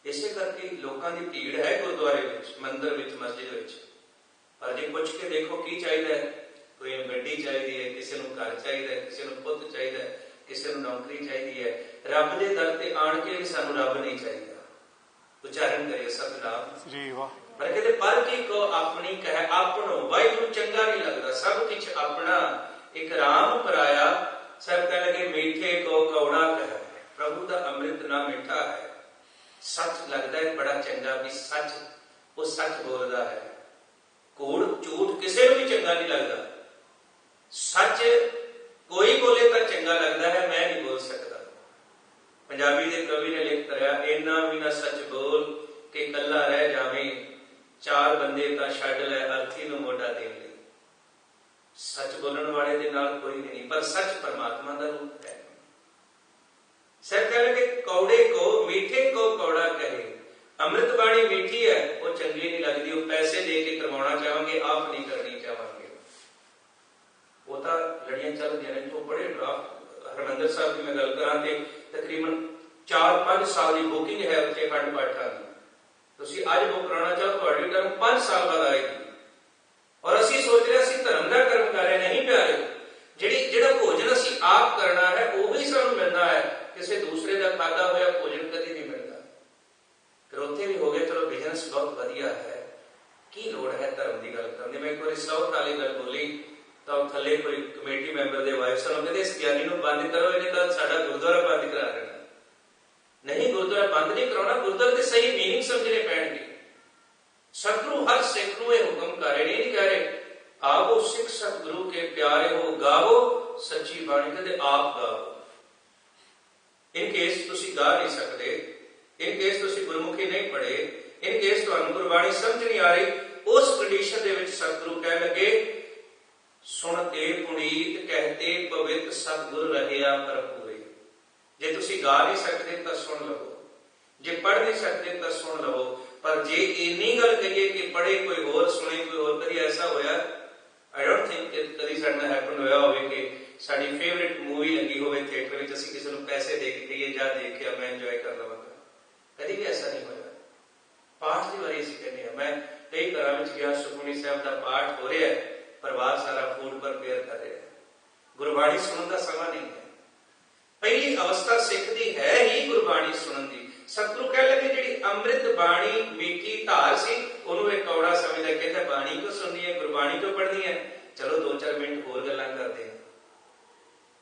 इसे करके लोगों की भीड़ है गुरुद्वारे विच, मंदिर विच, मस्जिद विच। पर जे पुछ के देखो की चाहिए, कोई गड्डी चाहिए है, किसी नूं घर चाहिए, किसी नूं पुत्त चाहिए, किसी नूं नौकरी चाहिए है। रब दे दर ते आण के भी सानूं रब नहीं चाहिए। उच्चारण करिए सतनाम। पर कहते पर की को अपनी कह आपनो, वाहिगुरु चंगा नहीं लगता, सब कुछ अपना, एक राम पराया। सब कह लगे मीठे को कौड़ा कह, प्रभु का अमृत ना मीठा है। सच लगता है बड़ा चंगा, भी सच वो सच बोलता है। कूड़ झूठ किसी को भी चंगा नहीं लगता, सच कोई बोले तो चंगा लगता है, मैं नहीं बोल सकता। पंजाबी के कवि ने लिख करया, इन्ना भी ना सच बोल के कला रह जावे, चार बंदे तो छड्ड लै अर्थी नूं मोढा देण लई। सच बोलण वाले दे नाल कोई नहीं, पर सच परमात्मा का रूप है। सर कह लगे कौड़े को मीठे को कौड़ा कहे, अमृत बाणी मीठी है, वो चंगी नहीं लगती, वो पैसे दे के करवाना चाहेंगे, आप नहीं करनी चाहेंगे। वो तो लड़ियां चल रही हैं, तो बड़े ड्राफ्ट हरमंदर साहब की मैं गल करा ते तकरीबन 4-5 साल की बुकिंग है उत्थे अखंड पाठां दी। तुसीं अज बुक कराना चाहो तुहाडी टर्म 5 साल बाद आएगी। और असीं सोच रहे असीं धर्म का कर्म कर रहे नहीं प्यारे, जिहड़ा भोजन असीं आप करना है वही सानूं मिलना है, किसी दूसरे का खाधा होया भोजन कभी नहीं मिलता। फिर उत्थे भी हो गया चलो बिजनेस बहुत वधिया है, की लोड़ है धर्म की गल करने। मैं एक बार साउथ वाली गल बोली तो थले कोई कमेटी मैंबर के वाइफ सानूं कहते इस ज्ञानी नूं बंद करो, इन्हें तो साडा गुरुद्वारा बंद करा देना। नहीं, गुरुद्वारा बंद नहीं कराना, गुरुद्वारे के सही मीनिंग समझने पैणगे। सतगुरु हर सिख नूं यह हुक्म कर रहे, नहीं कह रहे आवो सिख सतगुरु के प्यारे हो, गावो सच्ची बाणी, कहते आप गावो। इन केस तुसीं गा नहीं सकते, इन केस तुसीं गुरमुखी नहीं पढ़े, इन केस तुहानूं गुरबाणी समझ नहीं आ रही, उस कंडीशन दे विच सतगुरु कह लगे सुनते पुनीत कहते पवित्र सतगुर रहया भरपूरे। जे तुसीं गा नहीं सकते तो सुन लवो, जे पढ़ नहीं सकते तो सुन लवो। पर जे इन्नी गल कहिए कि पढ़े कोई होर सुने कोई होर, कभी ऐसा होया? आई डोंट थिंक कभी साडे नाल हैपन होया होवे कि साडी फेवरेट मूवी लगी होवे थिएटर विच, असीं किसी नूं पैसे दे के कहिए जा देखिया मैं इंजॉय कर लवांगा। कभी भी ऐसा नहीं होया। पाठ की बारी असीं कहने आ, मैं कई घरां विच गया, सुखमनी साहब दा पाठ हो रहा है, परिवार सारा फूड प्रिपेयर कर रहा है, गुरबाणी सुनने का समा नहीं है। पहली अवस्था सिख दी है ही गुरबाणी सुनन दी। सतगुरु कह लगे जिहड़ी अमृत बाणी मीठी धार सी, उहनूं कौड़ा समझदा, कहता बाणी क्यों सुननी है, गुरबाणी क्यों पढ़नी है, चलो 2-4 मिनट होर गल्लां करते हैं,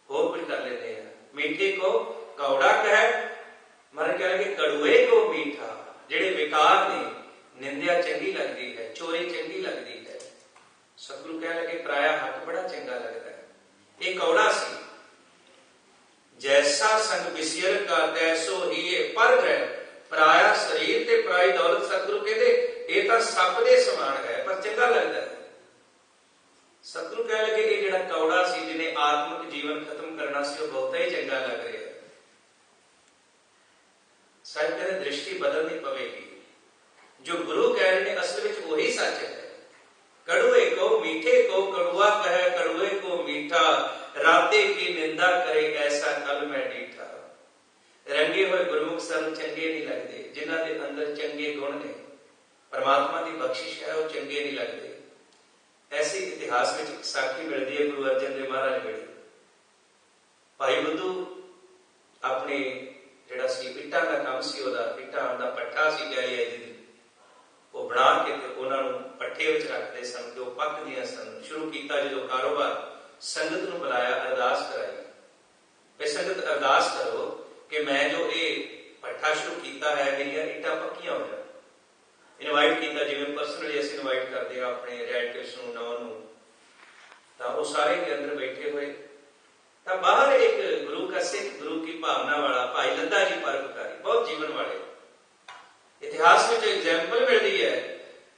होर कुछ कर लेते हैं। मीठे को कौड़ा कहे, महाराज कह लगे कड़ुए को मीठा। जेड़े विकार ने, निंदिया चंगी लगती है, चोरी चंगी लगती है, सतगुरु कह लगे पराया हक बड़ा चंगा लगता है। ये कौड़ा सी। जैसा संग विसियर का तैसो ही ये पर है, पराया शरीर ते पराई दौलत, सतगुरु कहते ये तो सप दे समान है पर चंगा लगता है। सतगुरु कह लगे ये जिहड़ा कौड़ा सी, जिन्हें आत्मिक जीवन खत्म करना सी, वो बहुत ही चंगा लग रहा है। साहिब कहते दृष्टि बदलनी पवेगी। जो गुरु कह रहे हैं असल में वही सच है। कड़ुए को मीठे को कड़ुआ कहे, कड़ुए को मीठा, राते की निंदा करे ऐसा कल मैं डीठा। रंगे हुए गुरमुख सन चंगे नहीं लगते, जिन्हां दे अंदर चंगे गुण ने, परमात्मा की बख्शिश है, वो चंगे नहीं लगते। ऐसे इतिहास में साखी मिलती है गुरु अर्जन देव महाराज वेले। भाई बुद्धू अपने जिहड़ा सी इट्टां दा काम सी, ओहदा इट्टां दा पट्ठा सी कह लिया जी, वो बना के उन्होंने पट्ठे विच रखते सन कि वो पकदियां सन। शुरू किया जो कारोबार, संगत नूं बुलाया, अरदास कराई, भाई संगत अरदास करो कि मैं जो ये पट्ठा शुरू किया है मेरिया इट्टां पक्कियां हो जाए। इनवाइट किया, जिवें पर्सनली असीं इनवाइट करते हैं अपने रिलेटिव्स नूं, नौं नूं, तां वो सारे के अंदर बैठे हुए। तां बाहर एक गुरु का सिख, गुरु की भावना वाला भाई लद्दा जी परोपकारी, बहुत जीवन वाले, इतिहास में एग्जाम्पल मिलती है।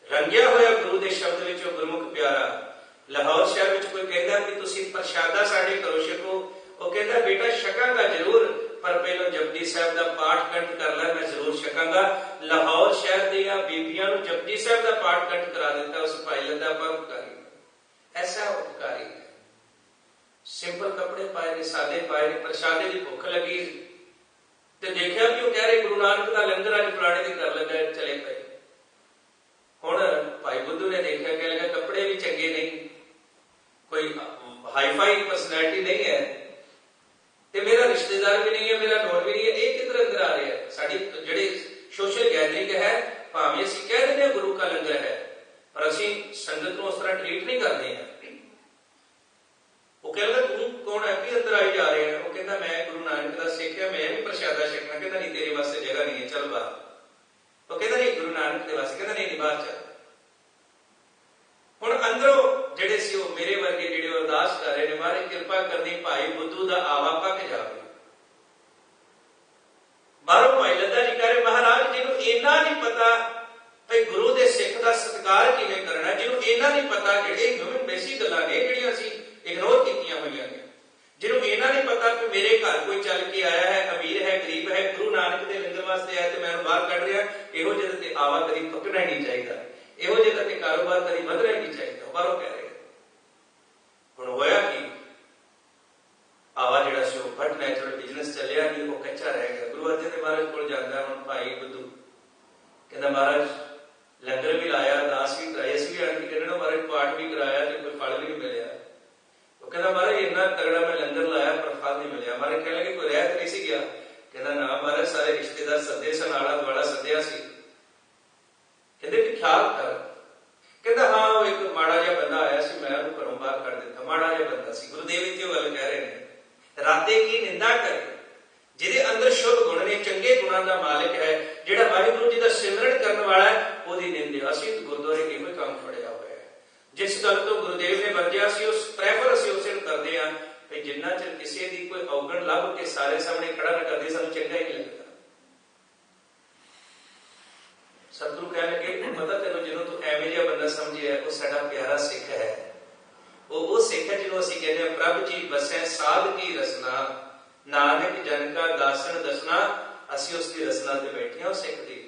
रंगिया होया गुरु के शब्द विचों गुरमुख प्यारा। लाहौर शहर में कोई कहता कि तुसीं प्रशादा साडे घरों छको, वो कहता बेटा छकांगा जरूर, पर पहलों जपजी साहब का पाठ कंठ कर लै, मैं जरूर छकांगा। लाहौर शहर दीआं बीबियां नूं जपजी साहब का पाठ कंठ करा दिता उस भाई लद्दा परोपकारी। ऐसा उपकारी है। सिंपल कपड़े पाए ने, सादे पाए ने, प्रशादे की भुख लगी ते देखिया कि वो कह रहे गुरु नानक का लंगर अज फलाणे दी कर लगा, चले पे। हुण भाई बुद्धू ने देखा, कह लगा कपड़े भी चंगे नहीं, कोई हाईफाई पर्सनैलिटी नहीं है, ते मेरा रिश्तेदार भी नहीं है, मेरा नोन भी नहीं है, ये किधर अंदर आ रहे हैं। साडी जिहड़ी सोशल गैदरिंग है, भावें असीं कह दिंदे हां गुरु का लंगर है, पर असीं संगत नूं उस तरह ट्रीट नहीं करते हैं। वो कहता तू कौन है कि अंदर आई जा रहे हैं? वो कहता मैं गुरु नानक का सिख है, मैं भी प्रशादा छकना। कहता नहीं तेरे वास्ते जगह नहीं है, चल बाहर। वो कहता नहीं गुरु नानक के वास्ते, कहता नहीं बाहर चल। हुण अंदरों जिहड़े सी वो मेरे वर्गे जिहड़े अरदास कर रहे ने, महाराज किरपा करनी भाई बुद्धू दा आवा पक जावे। बाहरों भाई लद्दा जी कह रहे महाराज जिन्हों इन्ना नहीं पता भाई गुरु के सिख का सत्कार किवें करना, जिन्हों इन्ना नहीं पता जिहड़े ह्यूमन बेसिक गल्लां ने जिहड़ियां असीं इग्नोर कीतियां होईयां ने, जिन्होंने इन्ना नहीं पता कि मेरे घर कोई चल के आया है, अमीर है, गरीब है, गुरु नानक के लंगर वास्ते आया तो मैं बाहर कढ़ रहा, इहो जिहा ते आवा कदी पकना ही नहीं चाहिए, इहो जिहा ते कारोबार कदी वधना ही नहीं चाहिए। बाहरों कह रहे हुण होया कि आवा जिहड़ा सी ओह बट नैचुरल बिजनेस चलिया नहीं, वो कच्चा रह गया। गुरु अर्जन देव महाराज कोल जांदा हुण भाई बुद्धू, कहंदा महाराज लंगर भी लाया, अरदास भी कराई, असीं भी आण के कहना महाराज पाठ भी कराया ते कोई फल भी नहीं मिलिया। कहता महाराज इन्ना तगड़ा मैं लंगर लाया पर फल नहीं मिलिया। महाराज कह लगे कोई रह नहीं सी गया? कहता ना महाराज सारे रिश्तेदार सदे सन, आला दुआला सद्या सी। कहते कि ख्याल कर? कहता हाँ वो एक माड़ा जिहा बंदा आया सी, मैं उहनूं घरों बाहर कर दिता। माड़ा जिहा बंदा सी। गुरुदेव इत्थे गल कह रहे हैं, राते की निंदा करे, जिहदे अंदर शुभ गुण ने, चंगे गुणां दा मालिक है, जिहड़ा वाहिगुरू जी दा सिमरन करन वाला है, ओहदी निंदा। असीं गुरुद्वारे इहो काम फड़िया होया है। जिस गल तो गुरुदेव ने वरजिया सी उस प्रैफर असीं उसे नूं करदे हां कि जिन्ना चिर किसी दी कोई अवगण लभ के सारे सामने खड़ा न करदे सानूं चंगा ही नहीं लगदा। सतगुरु कह लगे पता तैनूं जिन्हों तूं एवें जिहा बंदा समझिया वो साडा प्यारा सिख है, वो सिख है जिन्हों असीं कहते हैं प्रभ जी बसै साध की रसना, नानक जन का दासन दसना। असीं उसकी रसना ते बैठे हां। सिख दी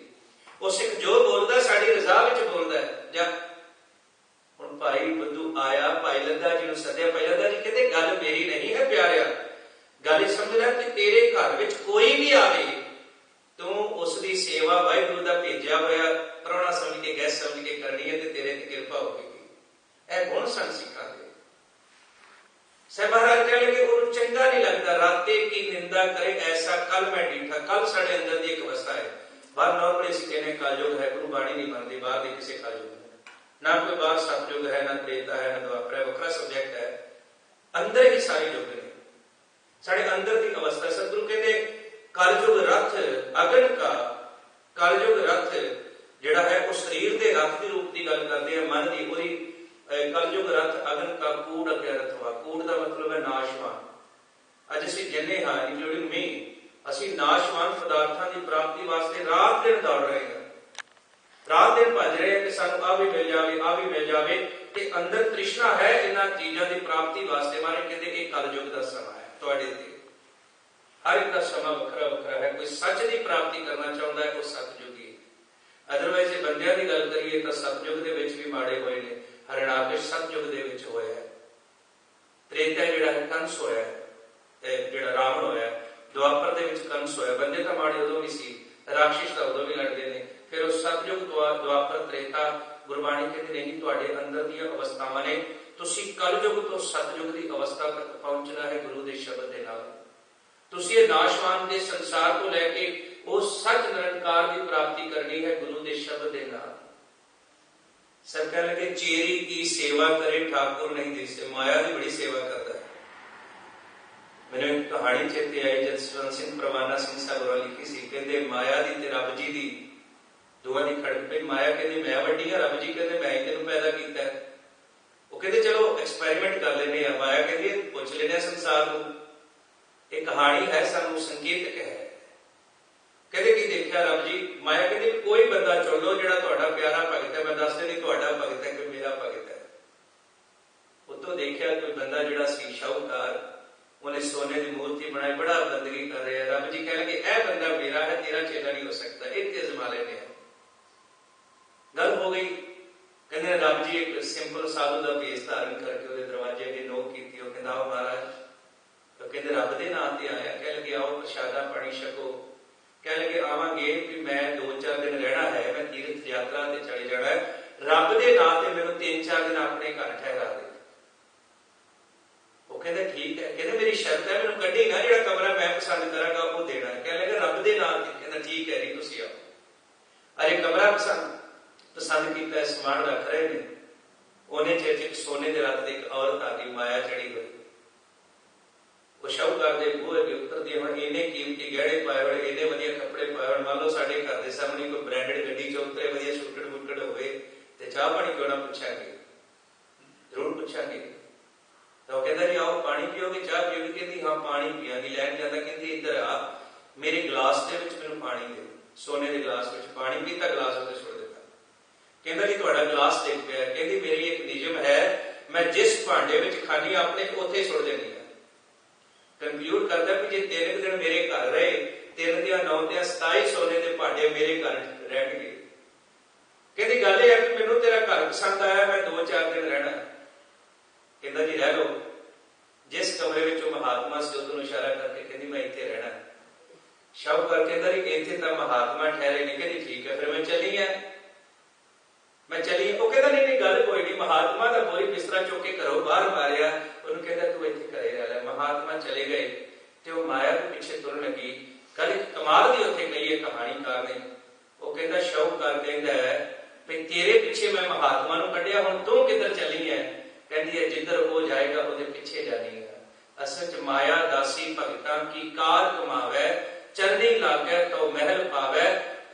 वो सिख जो बोलदा साडी रज़ा विच बोलदा है। जा हुण भाई बुद्धू आया, भाई लद्दा जी नूं सद्दिया। भाई लद्दा जी कहते गल मेरी नहीं है प्यारिया, गल समझना कि तेरे घर विच कोई भी आवे तू उसकी सेवा वाहिगुरू दा भेजिया होया प्राहुणा समझ के, गैस समझ के करनी है ते तेरे ते किरपा होगी। यह गुण सन सिखां दे। साहिब महाराज कह लगे उन्होंने चंगा नहीं लगता राते की निंदा करे ऐसा कल मैं डीठा। कल साडे अंदर दी एक अवस्था है। बाहर नॉर्मली असीं कहने कलयुग है, गुरु बाणी नहीं मनदी, बाहर दे किसी कलयुग ना कोई बाहर सतयुग है, ना त्रेता है, ना द्वापर है, वखरा सब्जेक्ट है। अंदर ही सारे युग ने, साढ़े अंदर की अवस्था। सतगुरु कहते कलयुग रथ अगन का, कलयुग रथ जिहड़ा है वो शरीर के रथ के रूप की गल करते हैं, मन की पूरी। कलयुग रथ अगन का कूड़ अग्या रथवा, कूड़ का मतलब है नाशवान। अज असीं जिन्ने हाँ इंक्लूडिंग मी, असीं नाशवान पदार्थों की प्राप्ति वास्ते रात दिन दौड़ रहे हैं, रात दिन भज रहे हैं कि सानू आ भी मिल जाए, आ भी मिल जाए। ते अंदर तृष्णा है इन्हां चीज़ों की प्राप्ति वास्ते। मारे कहते ये कलयुग का समा है तुहाडे ते। हर एक का समा वखरा वखरा है। कोई सच की प्राप्ति करना चाहता है वो सतयुगी, अदरवाइज जे बंदियां की गल करिए तो सतयुग दे विच भी माड़े होए ने। हरिणाकश सतयुग दे विच होया है, त्रेता जिहड़ा है कंस होया है, जिहड़ा रावण होया, द्वापर दे विच कंस होया। बंदे तां माड़े उदों भी सी, राक्षस तां उदों भी लड़दे ने। फिर उस सतयुग द्वापर त्रेता गुरबाणी कहती नहीं, तुहाडे अंदर दी अवस्थावां ने। तुसीं कलयुग तो सतयुग की अवस्था तक पहुंचना है गुरु के शब्द के नाल। तुसीं ये नाशवान के संसार को लैके उस सच निरंकार की प्राप्ति करनी है गुरु के शब्द के नाल। सब कह लगे चेरी की सेवा करे ठाकुर नहीं दिसे, माया की बड़ी सेवा करता है। मैंने एक कहानी चेते आई जब स्वर्ण सिंह परवाना सिंह साहब लिखी सी, कहते माया दी ते रब जी दी दोवां दी खड़क पई। माया कहती मैं वड्डी हां, रब जी कहते मैं ही तैनूं पैदा कीता है। वो कहते चलो एक्सपेरिमेंट कर लेने। माया कहती पुछ लेने संसार को, एक कहानी है सानू संकेतक है। कहते कि देखा रब जी, माया कहती कोई बंदा चुन लो जिहड़ा तुहाडा प्यारा भगत है, मैं दस देनी तुहाडा भगत है कि मेरा भगत है। उतों देखा कोई बंदा जिहड़ा सी शाहूकार, उन्हें सोने की मूर्ति बनाई, बड़ा बंदगी कर रहा है। रब जी कह लगे ए बंदा मेरा है, तेरा चेला नहीं हो सकता, एक अजमा लेने। गल हो गई। कहते रब जी एक सिंपल साधु का भेस धारण करके उसके दरवाजे अगे नोक की। कहता आओ महाराज। तो कहते रब के नाम से आया। कह लगे आओ प्रशादा पानी छको। कह लगे आवांगे कि मैं 2-4 दिन रहना है, मैं तीर्थ यात्रा से चले जाना है, रब के नाम से मैनूं 3-4 दिन अपने घर ठहरा दे। वो कहते ठीक है। कहते मेरी शर्त है मैनूं कड्ढी ना, जिहड़ा कमरा मैं पसंद करांगा वो देना है। कह लगे रब के नाम से। कहता ठीक है जी तुसीं आओ। अरे कमरा पसंद किया, समान रख रहे हैं। उन्हें चिर च सोने के रथ एक औरत आ गई, माया चढ़ी हुई। वो शाहूकार के बूहे अगे उतरदी, हुण इन्ने कीमती गहणे पाए होए, इन्ने वधिया कपड़े पाए होए, मान लो साडे घर के सामने कोई ब्रांडेड गड्डी च उतरे, वधिया छुट्टड़ मुट्टड़ होवे ते चाह पानी क्यों ना पुछांगे, जरूर पुछांगे। तो कहता जी आओ पानी पियोगे, चाह पियोगे? कहती हाँ पानी पियागी। लैन जाता कहती इधर आ, मेरे गिलास के विच मैनूं पानी दे। सोने के गिलास विच पानी पीता, गिलास उते छोड़ दिता। कहता जी तुहाडा गिलास देख पिया। कहती मेरी एक नियम है, मैं जिस भांडे विच खानी अपने उत्थे सुट देनी है। कंक्लूड करता कि जे 3 दिन मेरे घर रहे, 3 दिया 9 दिया 27 सोने के भांडे मेरे घर रहणगे। कहती गल यह है कि मैनूं तेरा घर पसंद आया, मैं 2-4 दिन रहना। कहता जी रह लो। जिस कमरे में महात्मा से उधर इशारा करके कहती मैं इत्थे रहना। शाहूकार कहता जी इत्थे तां महात्मा ठहरे ने। कहती ठीक है फिर मैं चली है, मैं चली। वो कहता नहीं नहीं गल कोई नहीं, महात्मा का बोरी बिस्तरा चुक के घरों बाहर मारिया, उन्होंने कहता तू इत्थे घरे रह ले। महात्मा चले गए तो वो माया के पीछे तुरन लगी। कल कमाल की उत्थे कही है कहानीकार ने। वो कहता शाहूकार कहता है भाई तेरे पीछे मैं महात्मा नूं कढिया, हुण तू किधर चली है? कहती है जिधर वो जाएगा उसके पीछे जानी है। असल च माया दासी भगतां की कार कमावै, चरनी लागै तो महल पावै।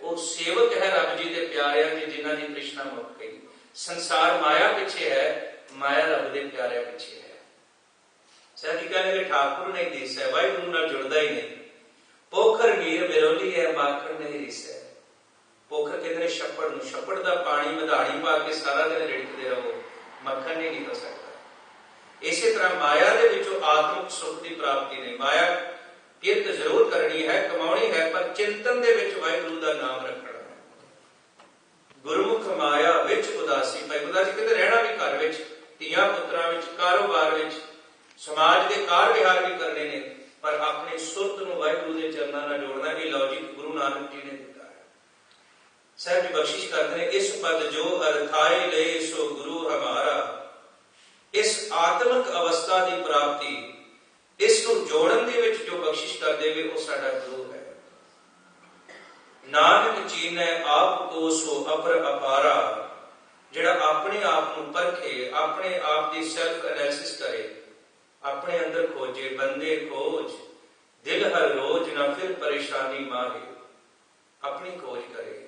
वो सेवक है रब जी के प्यारिया की जिन्हां दी तृष्णा मुक गई। संसार माया पीछे है, माया रब के प्यारिया पीछे है। सही कहने ठाकुर नहीं दिस है, वाहिगुरू नाल जुड़दा ही नहीं। पोखर नीर बिरोली है, माखण नहीं रिस है। पोखर कहते छप्पड़ नूं, छप्पड़ का पानी मधाड़ी पा के सारा दिन रिड़कते रहो, मक्खन नहीं निकल सकता। इसी तरह माया के विचों आत्मिक सुख की प्राप्ति नहीं। माया किरत जरूर करनी है, कमाउणी है, पर चिंतन दे विच वाहिगुरू दा नाम रखना है। गुरमुख माया विच उदासी। भाई उदासी कहते रहना भी घर विच, धीआं पुत्रां विच, कारोबार विच, समाज के कार विहार भी करने ने, पर अपने सुरत नूं वाहिगुरू दे चरनां नाल जोड़ना। ये लॉजिक गुरु नानक जी ने दिता है। साहब जी बख्शिश करते हैं, इस पद जो अर्थाए ले सो गुरु हमारा। इस आत्मिक अवस्था की प्राप्ति, इसको जोड़न दे विच जो बख्शिश कर देवे वो साडा गुरु है। नानक चीनै आप को सो अपर अपारा। ਜਿਹੜਾ ਆਪਣੇ ਆਪ ਨੂੰ ਪਰਖੇ, ਆਪਣੇ ਆਪ ਦੀ ਸੈਲਫ ਐਨਾਲਿਸਿਸ ਕਰੇ, ਆਪਣੇ ਅੰਦਰ ਖੋਜੇ। ਬੰਦੇ ਖੋਜ ਦਿਲ ਹਰ ਰੋਜ਼, ਨਾ ਫਿਰ ਪਰੇਸ਼ਾਨੀ ਮਾਹੇ। ਆਪਣੀ ਖੋਜ ਕਰੇ,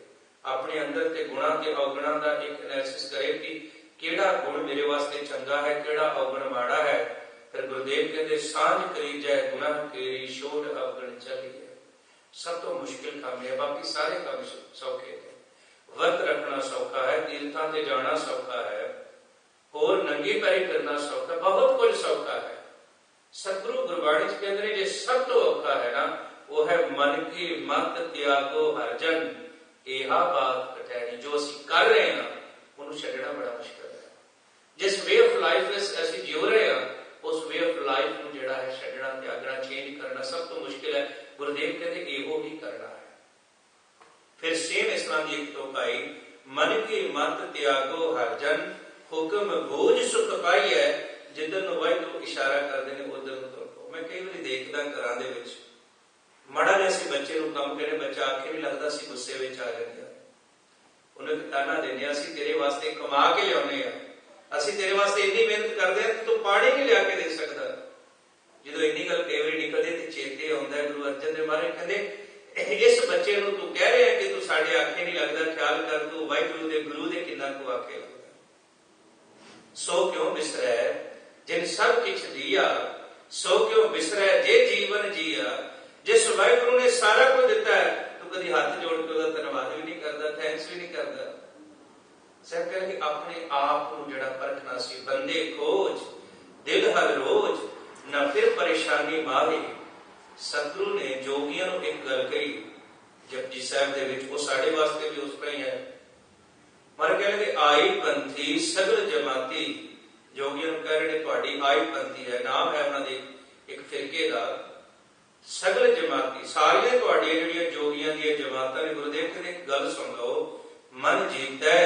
ਆਪਣੇ ਅੰਦਰ ਤੇ ਗੁਣਾਂ ਤੇ ਔਗੁਣਾਂ ਦਾ ਇੱਕ ਐਨਾਲਿਸਿਸ ਕਰੇ ਕਿ ਕਿਹੜਾ ਗੁਣ ਮੇਰੇ ਵਾਸਤੇ ਚੰਗਾ ਹੈ, ਕਿਹੜਾ ਔਗੁਣ ਮਾੜਾ ਹੈ। ਫਿਰ ਗੁਰਦੇਵ ਕਹਿੰਦੇ ਸਾਂਝ ਕਰੀ ਜੈ ਗੁਨਾਹ ਕੇਰੀ, ਛੋੜ ਅਵਗਣ ਚਲੀਏ। ਸਭ ਤੋਂ ਮੁਸ਼ਕਿਲ ਕੰਮ ਹੈ, ਬਾਕੀ ਸਾਰੇ ਕੰਮ ਸੌਖੇ ਨੇ। ਵਰਤ ਰੱਖਣਾ ਸੌਖਾ ਹੈ, ਤੀਰਥਾਂ ਤੇ ਜਾਣਾ ਸੌਖਾ ਹੈ, ਹੋਰ ਨੰਗੀ ਪੈਰੀ ਕਰਨਾ ਸੌਖਾ, ਬਹੁਤ ਕੁਝ ਸੌਖਾ ਹੈ। ਸਤਿਗੁਰੂ ਗੁਰਬਾਣੀ ਚ ਕਹਿੰਦੇ ਨੇ ਜੇ ਸਭ ਤੋਂ ਔਖਾ ਹੈ ਨਾ, ਉਹ ਹੈ ਮਨ ਕੀ ਮਤ ਤਿਆਗੋ ਹਰ ਜਨ, ਇਹਾ ਬਾਤ ਕਟੈਣੀ। ਜੋ ਅਸੀਂ ਕਰ ਰਹੇ ਹਾਂ ਉਹਨੂੰ ਛੱਡਣਾ ਬੜਾ ਮੁਸ਼ਕਿਲ ਹੈ। ਜਿਸ ਵੇ ਆਫ ਲਾਈਫ ਅਸੀਂ ਜਿਉ ਰਹੇ ਹਾਂ, ਉਸ ਵੇ ਆਫ ਲਾਈਫ ਨੂੰ ਜਿਹੜਾ ਹੈ ਛੱਡਣਾ, ਤਿਆਗਣਾ, ਚੇਂਜ ਕਰਨਾ ਸਭ ਤੋਂ ਮੁਸ਼ਕਿਲ ਹੈ। ਗੁਰਦੇਵ ਕਹਿੰਦੇ ਇਹੋ ਹੀ ਕਰਨਾ ਹੈ। ਫਿਰ ਸੇਮ ਇਸ ਤਰ੍ਹਾਂ ਦੀ ਇੱਕ ਤੁਕ ਆਈ, ਮਨ ਕੀ ਮਤ ਤਿਆਗੋ ਹਰ ਜਨ, ਹੁਕਮ ਬੋਝ ਸੁਖ ਪਾਈਐ। ਜਿੱਧਰ ਨੂੰ ਵਾਹਿਗੁਰੂ ਇਸ਼ਾਰਾ ਕਰਦੇ ਨੇ ਉਧਰ ਨੂੰ ਤੁਰੋ। ਮੈਂ ਕਈ ਵਾਰੀ ਦੇਖਦਾ ਘਰਾਂ ਦੇ ਵਿੱਚ ਮਾੜਾ ਜਿਹਾ ਅਸੀਂ ਬੱਚੇ ਨੂੰ ਕੰਮ ਕਰੇ, ਬੱਚਾ ਆਖੇ ਨਹੀਂ ਲੱਗਦਾ, ਅਸੀਂ ਗੁੱਸੇ ਵਿੱਚ ਆ ਜਾਂਦੇ ਹਾਂ। ਉਹਨੂੰ ਇੱਕ ਤਾਨਾ ਦਿੰਦੇ ਹਾਂ, ਅਸੀਂ ਤੇਰੇ ਵਾਸਤੇ ਕਮਾ ਕੇ ਲਿਆਉਂਦੇ ਹਾਂ, ਅਸੀਂ ਤੇਰੇ ਵਾਸਤੇ ਇੰਨੀ ਮਿਹਨਤ ਕਰਦੇ ਹਾਂ, ਤੂੰ ਪਾਣੀ ਨਹੀਂ ਲਿਆ ਕੇ ਦੇ ਸਕਦਾ। ਜਦੋਂ ਇੰਨੀ ਗੱਲ ਕਈ ਵਾਰੀ ਨਿਕਲਦੀ ਤੇ ਚੇਤੇ ਆਉਂਦਾ ਗੁਰੂ ਅਰਜਨ ਦੇਵ ਮਹਾਰਾਜ ਕਹਿੰਦੇ ਇਸ ਬੱਚੇ ਨੂੰ ਤੂੰ ਕਹਿ ਰਿਹਾ ਕਿ ਤੂੰ ਸਾਡੇ ਆਖੇ ਨਹੀਂ ਲੱਗਦਾ, ਖਿਆਲ ਕਰ ਤੂੰ ਵਾਹਿਗੁਰੂ ਦੇ ਗੁਰੂ ਦੇ ਕਿੰਨਾ ਕੁ ਆਖੇ ਲੱਗਦਾ। ਸੋ ਕਿਉਂ ਬਿਸਰੈ ਜਿਨ ਸਭ ਕਿਛ ਦੀਆ, ਸੋ ਕਿਉਂ ਬਿਸਰੈ ਜੇ ਜੀਵਨ ਜੀਆ। ਜਿਸ ਵਾਹਿਗੁਰੂ ਨੇ ਸਾਰਾ ਕੁਝ ਦਿੱਤਾ ਹੈ, ਤੂੰ ਕਦੀ ਹੱਥ ਜੋੜ ਕੇ ਉਹਦਾ ਧੰਨਵਾਦ ਵੀ ਨਹੀਂ ਕਰਦਾ, ਥੈਂਕਸ ਵੀ ਨਹੀਂ ਕਰਦਾ। ਸਭ ਕਹਿੰਦੇ ਆਪਣੇ ਆਪ ਨੂੰ ਜਿਹੜਾ ਪਰਖਣਾ ਸੀ। ਬੰਦੇ ਖੋਜ ਦਿਲ ਹਰ ਰੋਜ਼, ਨਾ ਫਿਰ ਪਰੇਸ਼ਾਨੀ ਮਾਰੇ। ਸਤਿਗੁਰੂ ਨੇ ਜੋਗੀਆਂ ਨੂੰ ਇੱਕ ਗੱਲ ਕਹੀ ਜਪਜੀ ਸਾਹਿਬ ਦੇ ਵਿੱਚ, ਉਹ ਸਾਡੇ ਵਾਸਤੇ ਵੀ ਉਸ ਤਰ੍ਹਾਂ ਹੀ ਹੈ। ਮਰ ਕਹਿੰਦੇ ਆਈ ਪੰਥੀ ਸਗਲ ਜਮਾਤੀ। ਜੋਗੀਆਂ ਨੂੰ ਕਹਿ ਰਹੇ ਨੇ ਤੁਹਾਡੀ ਆਈ ਪੰਥੀ ਹੈ, ਨਾਮ ਹੈ ਉਹਨਾਂ ਦੇ ਇੱਕ ਫਿਰਕੇ ਦਾ, ਸਗਲ ਜਮਾਤੀ, ਸਾਰੀਆਂ ਤੁਹਾਡੀਆਂ ਜਿਹੜੀਆਂ ਜੋਗੀਆਂ ਦੀਆਂ ਜਮਾਤਾਂ ਨੇ। ਗੁਰਦੇਵ ਕਹਿੰਦੇ ਇੱਕ ਗੱਲ ਸੁਣ ਲਓ, ਮਨ ਜੀਤੈ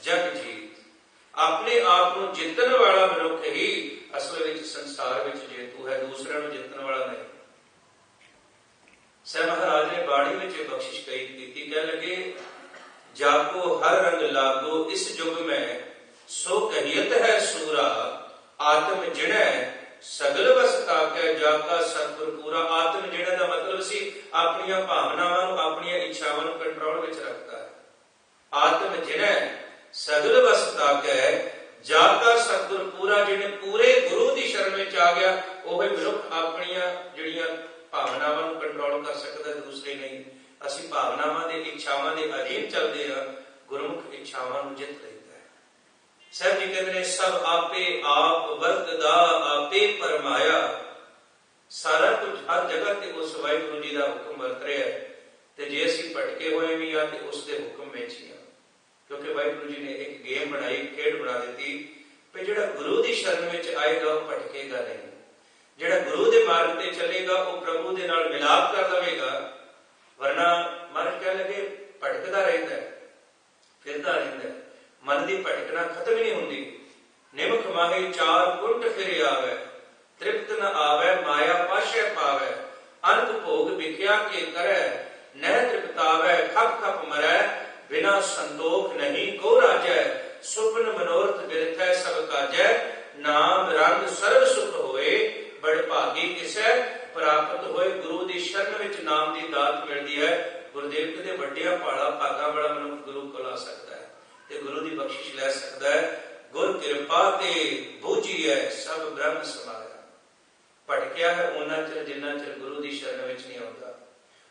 ਜਗ ਜੀਤ। ਆਪਣੇ ਆਪ ਨੂੰ ਜਿੱਤਣ ਵਾਲਾ ਮਨੁੱਖ ਹੀ ਅਸਲ ਵਿੱਚ ਸੰਸਾਰ ਵਿੱਚ ਜੇਤੂ ਹੈ, ਦੂਸਰਿਆਂ ਨੂੰ ਜਿੱਤਣ ਵਾਲਾ ਨਹੀਂ। ਸਹਿ ਮਹਾਰਾਜ ਨੇ ਬਾਣੀ ਵਿੱਚ ਇਹ ਬਖਸ਼ਿਸ਼ ਕੀਤੀ, ਕਹਿ ਲਗੇ ਜਾਕੋ ਹਰ ਰੰਗ ਲਾਗੋ ਇਸ ਯੁਗ ਮੈਂ, ਸੋ ਕਹੀਅਤ ਹੈ ਸੂਰਾ ਆਤਮ ਜਿਣੈ ਸਗਲ ਵਸ ਤਾਕੈ, ਜਾਕਾ ਸਤਿਗੁਰ ਪੂਰਾ। ਆਤਮ ਜਿਣੈ ਦਾ ਮਤਲਬ ਸੀ ਆਪਣੀਆਂ ਭਾਵਨਾਵਾਂ ਨੂੰ, ਆਪਣੀਆਂ ਇੱਛਾਵਾਂ ਨੂੰ ਕੰਟਰੋਲ ਵਿੱਚ ਰੱਖਦਾ ਹੈ। ਆਤਮ ਜਿਣੈ ਸਗਲ ਵਸ ਤਾਕੈ, ਜਾਕਾ ਸਤਿਗੁਰ ਪੂਰਾ। ਜਿਹਨੇ ਪੂਰੇ ਗੁਰੂ ਦੀ ਸ਼ਰਨ ਵਿੱਚ ਆ ਗਿਆ, ਉਹ ਹੀ ਮਨੁੱਖ ਆਪਣੀਆਂ ਜਿਹੜੀਆਂ ਭਾਵਨਾਵਾਂ ਨੂੰ ਕੰਟਰੋਲ ਕਰ ਸਕਦਾ, ਦੂਸਰੇ ਨਹੀਂ। ਅਸੀਂ ਭਾਵਨਾਵਾਂ ਦੇ, ਇੱਛਾਵਾਂ ਦੇ ਅਧੀਨ ਚੱਲਦੇ ਹਾਂ, ਗੁਰਮੁਖ ਇੱਛਾਵਾਂ ਨੂੰ ਜਿੱਤ ਲੈਂਦਾ ਹੈ। ਸਾਹਿਬ ਜੀ ਕਹਿੰਦੇ ਨੇ ਸਭ ਆਪੇ ਆਪ ਵਰਤਦਾ, ਆਪੇ ਪਰਮਾਇਆ। ਸਾਰਾ ਕੁਝ ਹਰ ਜਗ੍ਹਾ ਤੇ ਉਸ ਵਾਹਿਗੁਰੂ ਜੀ ਦਾ ਹੁਕਮ ਵਰਤ ਰਿਹਾ ਹੈ। ਤੇ ਜੇ ਅਸੀਂ ਭਟਕੇ ਹੋਏ ਵੀ ਹਾਂ ਤੇ ਉਸ ਦੇ ਹੁਕਮ ਵਿੱਚ ਹੀ ਹਾਂ, ਕਿਉਂਕਿ ਵਾਹਿਗੁਰੂ ਜੀ ਨੇ ਇੱਕ ਗੇਮ ਬਣਾਈ, ਖੇਡ ਬਣਾ ਦਿੱਤੀ ਵੀ ਜਿਹੜਾ ਗੁਰੂ ਦੀ ਸ਼ਰਨ ਵਿੱਚ ਆਏਗਾ ਉਹ ਭਟਕੇਗਾ ਨਹੀਂ। ਜਿਹੜਾ ਗੁਰੂ ਦੇ ਮਾਰਗ ਤੇ ਚੱਲੇਗਾ ਉਹ ਪ੍ਰਭੂ ਦੇ ਨਾਲ ਮਿਲਾਪ ਕਰ ਲਵੇਗਾ। ਵਰਨਾ ਮਹਾਰਾਜ ਕਹਿ ਲਗੇ ਭਟਕਦਾ ਰਹਿੰਦਾ, ਫਿਰਦਾ ਰਹਿੰਦਾ। ਮਨ ਦੀ ਭਟਕਣਾ ਖਤਮ ਹੀ ਨਹੀਂ ਹੁੰਦੀ। ਨਿਮਖ ਮਾਹੇ ਚਾਰ ਕੁੰਟ ਫਿਰ ਆਵੇ, ਤ੍ਰਿਪਤ ਨ ਆਵੇ ਮਾਇਆ ਪਾਸ਼ੈ ਪਾਵੇ। ਅਨਕ ਭੋਗ ਵਿਖਿਆ ਕੇ ਕਰੈ, ਨਹਿ ਤ੍ਰਿਪਤਾਵੇ ਖਪ ਖਪ ਮਰੈ। ਬਿਨਾ ਸੰਤੋਖ ਨਹੀਂ ਕੋ ਰਾਜੈ, ਸੁਪਨ ਮਨੋਰਥ ਬਿਰਥੈ ਸਭ ਕਾਜੈ। ਨਾਮ ਰੰਗ ਸਰਬ ਸੁਖ ਹੋਏ, ਬੜ ਭਾਗੀ ਕਿਸੈ ਪ੍ਰਾਪਤ ਹੋਏ। ਗੁਰੂ ਦੀ ਸ਼ਰਨ ਵਿੱਚ ਨਾਮ ਦੀ ਦਾਤ ਮਿਲਦੀ ਹੈ। ਗੁਰਦੇਵ ਕਹਿੰਦੇ ਵੱਡਿਆਂ ਭਾਲਾ ਭਾਗਾਂ ਵਾਲਾ ਮਨੁੱਖ ਗੁਰੂ ਕੋਲ ਆ ਸਕਦਾ ਹੈ ਤੇ ਗੁਰੂ ਦੀ ਬਖਸ਼ਿਸ਼ ਲੈ ਸਕਦਾ ਹੈ। ਗੁਰ ਕਿਰਪਾ ਤੇ ਬੂਝੀਐ ਸਭ ਬ੍ਰਹਮ ਸਮਾਇਆ। ਭਟਕਿਆ ਹੈ ਉਹਨਾਂ ਚਿਰ ਜਿੰਨਾ ਚਿਰ ਗੁਰੂ ਦੀ ਸ਼ਰਨ ਵਿੱਚ ਨਹੀਂ ਆਉਂਦਾ।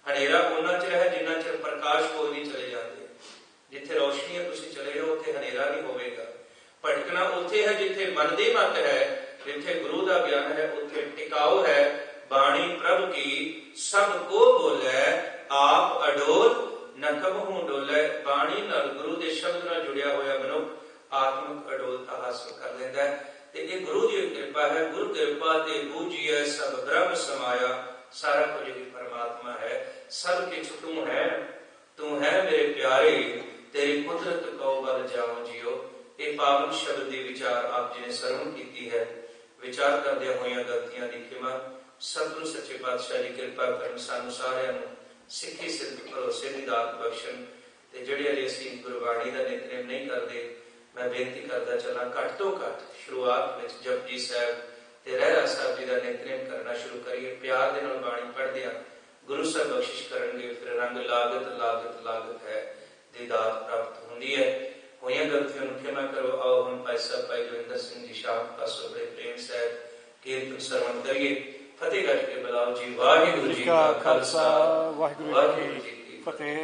ਹਨੇਰਾ ਉਹਨਾਂ ਚਿਰ ਹੈ ਜਿੰਨਾ ਚਿਰ ਪ੍ਰਕਾਸ਼ ਕੋਲ ਨਹੀਂ ਚਲੇ ਜਾਂਦੇ। ਜਿੱਥੇ ਰੌਸ਼ਨੀ ਹੈ ਤੁਸੀਂ ਚਲੇ ਜਾਓ, ਉੱਥੇ ਹਨੇਰਾ ਨਹੀਂ ਹੋਵੇਗਾ। ਭਟਕਣਾ ਉੱਥੇ ਹੈ ਜਿੱਥੇ ਮਨ ਦੀ ਮੱਤ ਹੈ, ਜਿੱਥੇ ਗੁਰੂ ਦਾ ਗਿਆਨ ਹੈ, ਉੱਥੇ ਟਿਕਾਓ ਹੈ। ਬਾਣੀ ਪ੍ਰਭ ਕੀ ਸਭ ਕੋ ਬੋਲੇ, ਆਪ ਅਡੋਲ ਨ ਕਬਹੂ ਡੋਲੇ। ਬਾਣੀ ਨਾਲ, ਗੁਰੂ ਦੇ ਸ਼ਬਦ ਨਾਲ ਜੁੜਿਆ ਹੋਇਆ ਮਨੁੱਖ ਆਤਮਿਕ ਅਡੋਲਤਾ ਹਾਸਲ ਕਰ ਲੈਂਦਾ ਹੈ। ਤੇ ਇਹ ਗੁਰੂ ਦੀ ਕਿਰਪਾ ਹੈ। ਗੁਰੂ ਕਿਰਪਾ ਤੇ ਬੂਝੀਐ ਸਭ ਬ੍ਰਹਮ ਸਮਾਇਆ। ਸਾਰਾ ਕੁਝ ਹੀ ਪਰਮਾਤਮਾ ਹੈ। ਸਭ ਕਿਛ ਤੂੰ ਹੈ, ਤੂੰ ਹੈ ਮੇਰੇ ਪਿਆਰੇ, ਤੇਰੀ ਕੁਦਰਤ ਕਉ ਬਲ ਜਾਉ ਜੀਓ। ਇਹ ਪਾਵਨ ਸ਼ਬਦ ਦੀ ਵਿਚਾਰ ਆਪ ਜੀ ਨੇ ਸਰਵਣ ਕੀਤੀ ਹੈ। ਵਿਚਾਰ ਕਰਦਿਆਂ ਹੋਈਆਂ ਗਲਤੀਆਂ ਦੀ ਖਿਮਾ ਸਤਿਗੁਰੂ ਸੱਚੇ ਪਾਤਸ਼ਾਹ ਜੀ ਕਿਰਪਾ ਕਰਨ, ਸਾਨੂੰ ਸਾਰਿਆਂ ਨੂੰ ਸਿੱਖੀ ਸਿੱਧ ਭਰੋਸੇ ਦੀ ਦਾਤ ਬਖਸ਼ਣ। ਤੇ ਜਿਹੜੇ ਅਸੀਂ ਗੁਰਬਾਣੀ ਦਾ ਨਿਤਨੇਮ ਨਹੀਂ ਕਰਦੇ, मैं बेनती करता चला घट तो घट शुरुआत में जपजी साहब ते रहरा साहब जी का नितनेम करना शुरू करिए। प्यार दे नाल बाणी पढ़दे आ गुरु साहब बख्शिश करनगे, फिर रंग लागत लागत लागत है दी दात प्राप्त होंदी है। होइयां गलतियों नूं क्षमा करो। आओ हम भाई साहब भाई जोगिंदर सिंह जी शाह पासों बड़े प्रेम साहब कीर्तन सरवण करिए। फतेह गढ़ के बुलाओ जी। वाहिगुरू जी का खालसा वाहिगुरू जी की फतेह।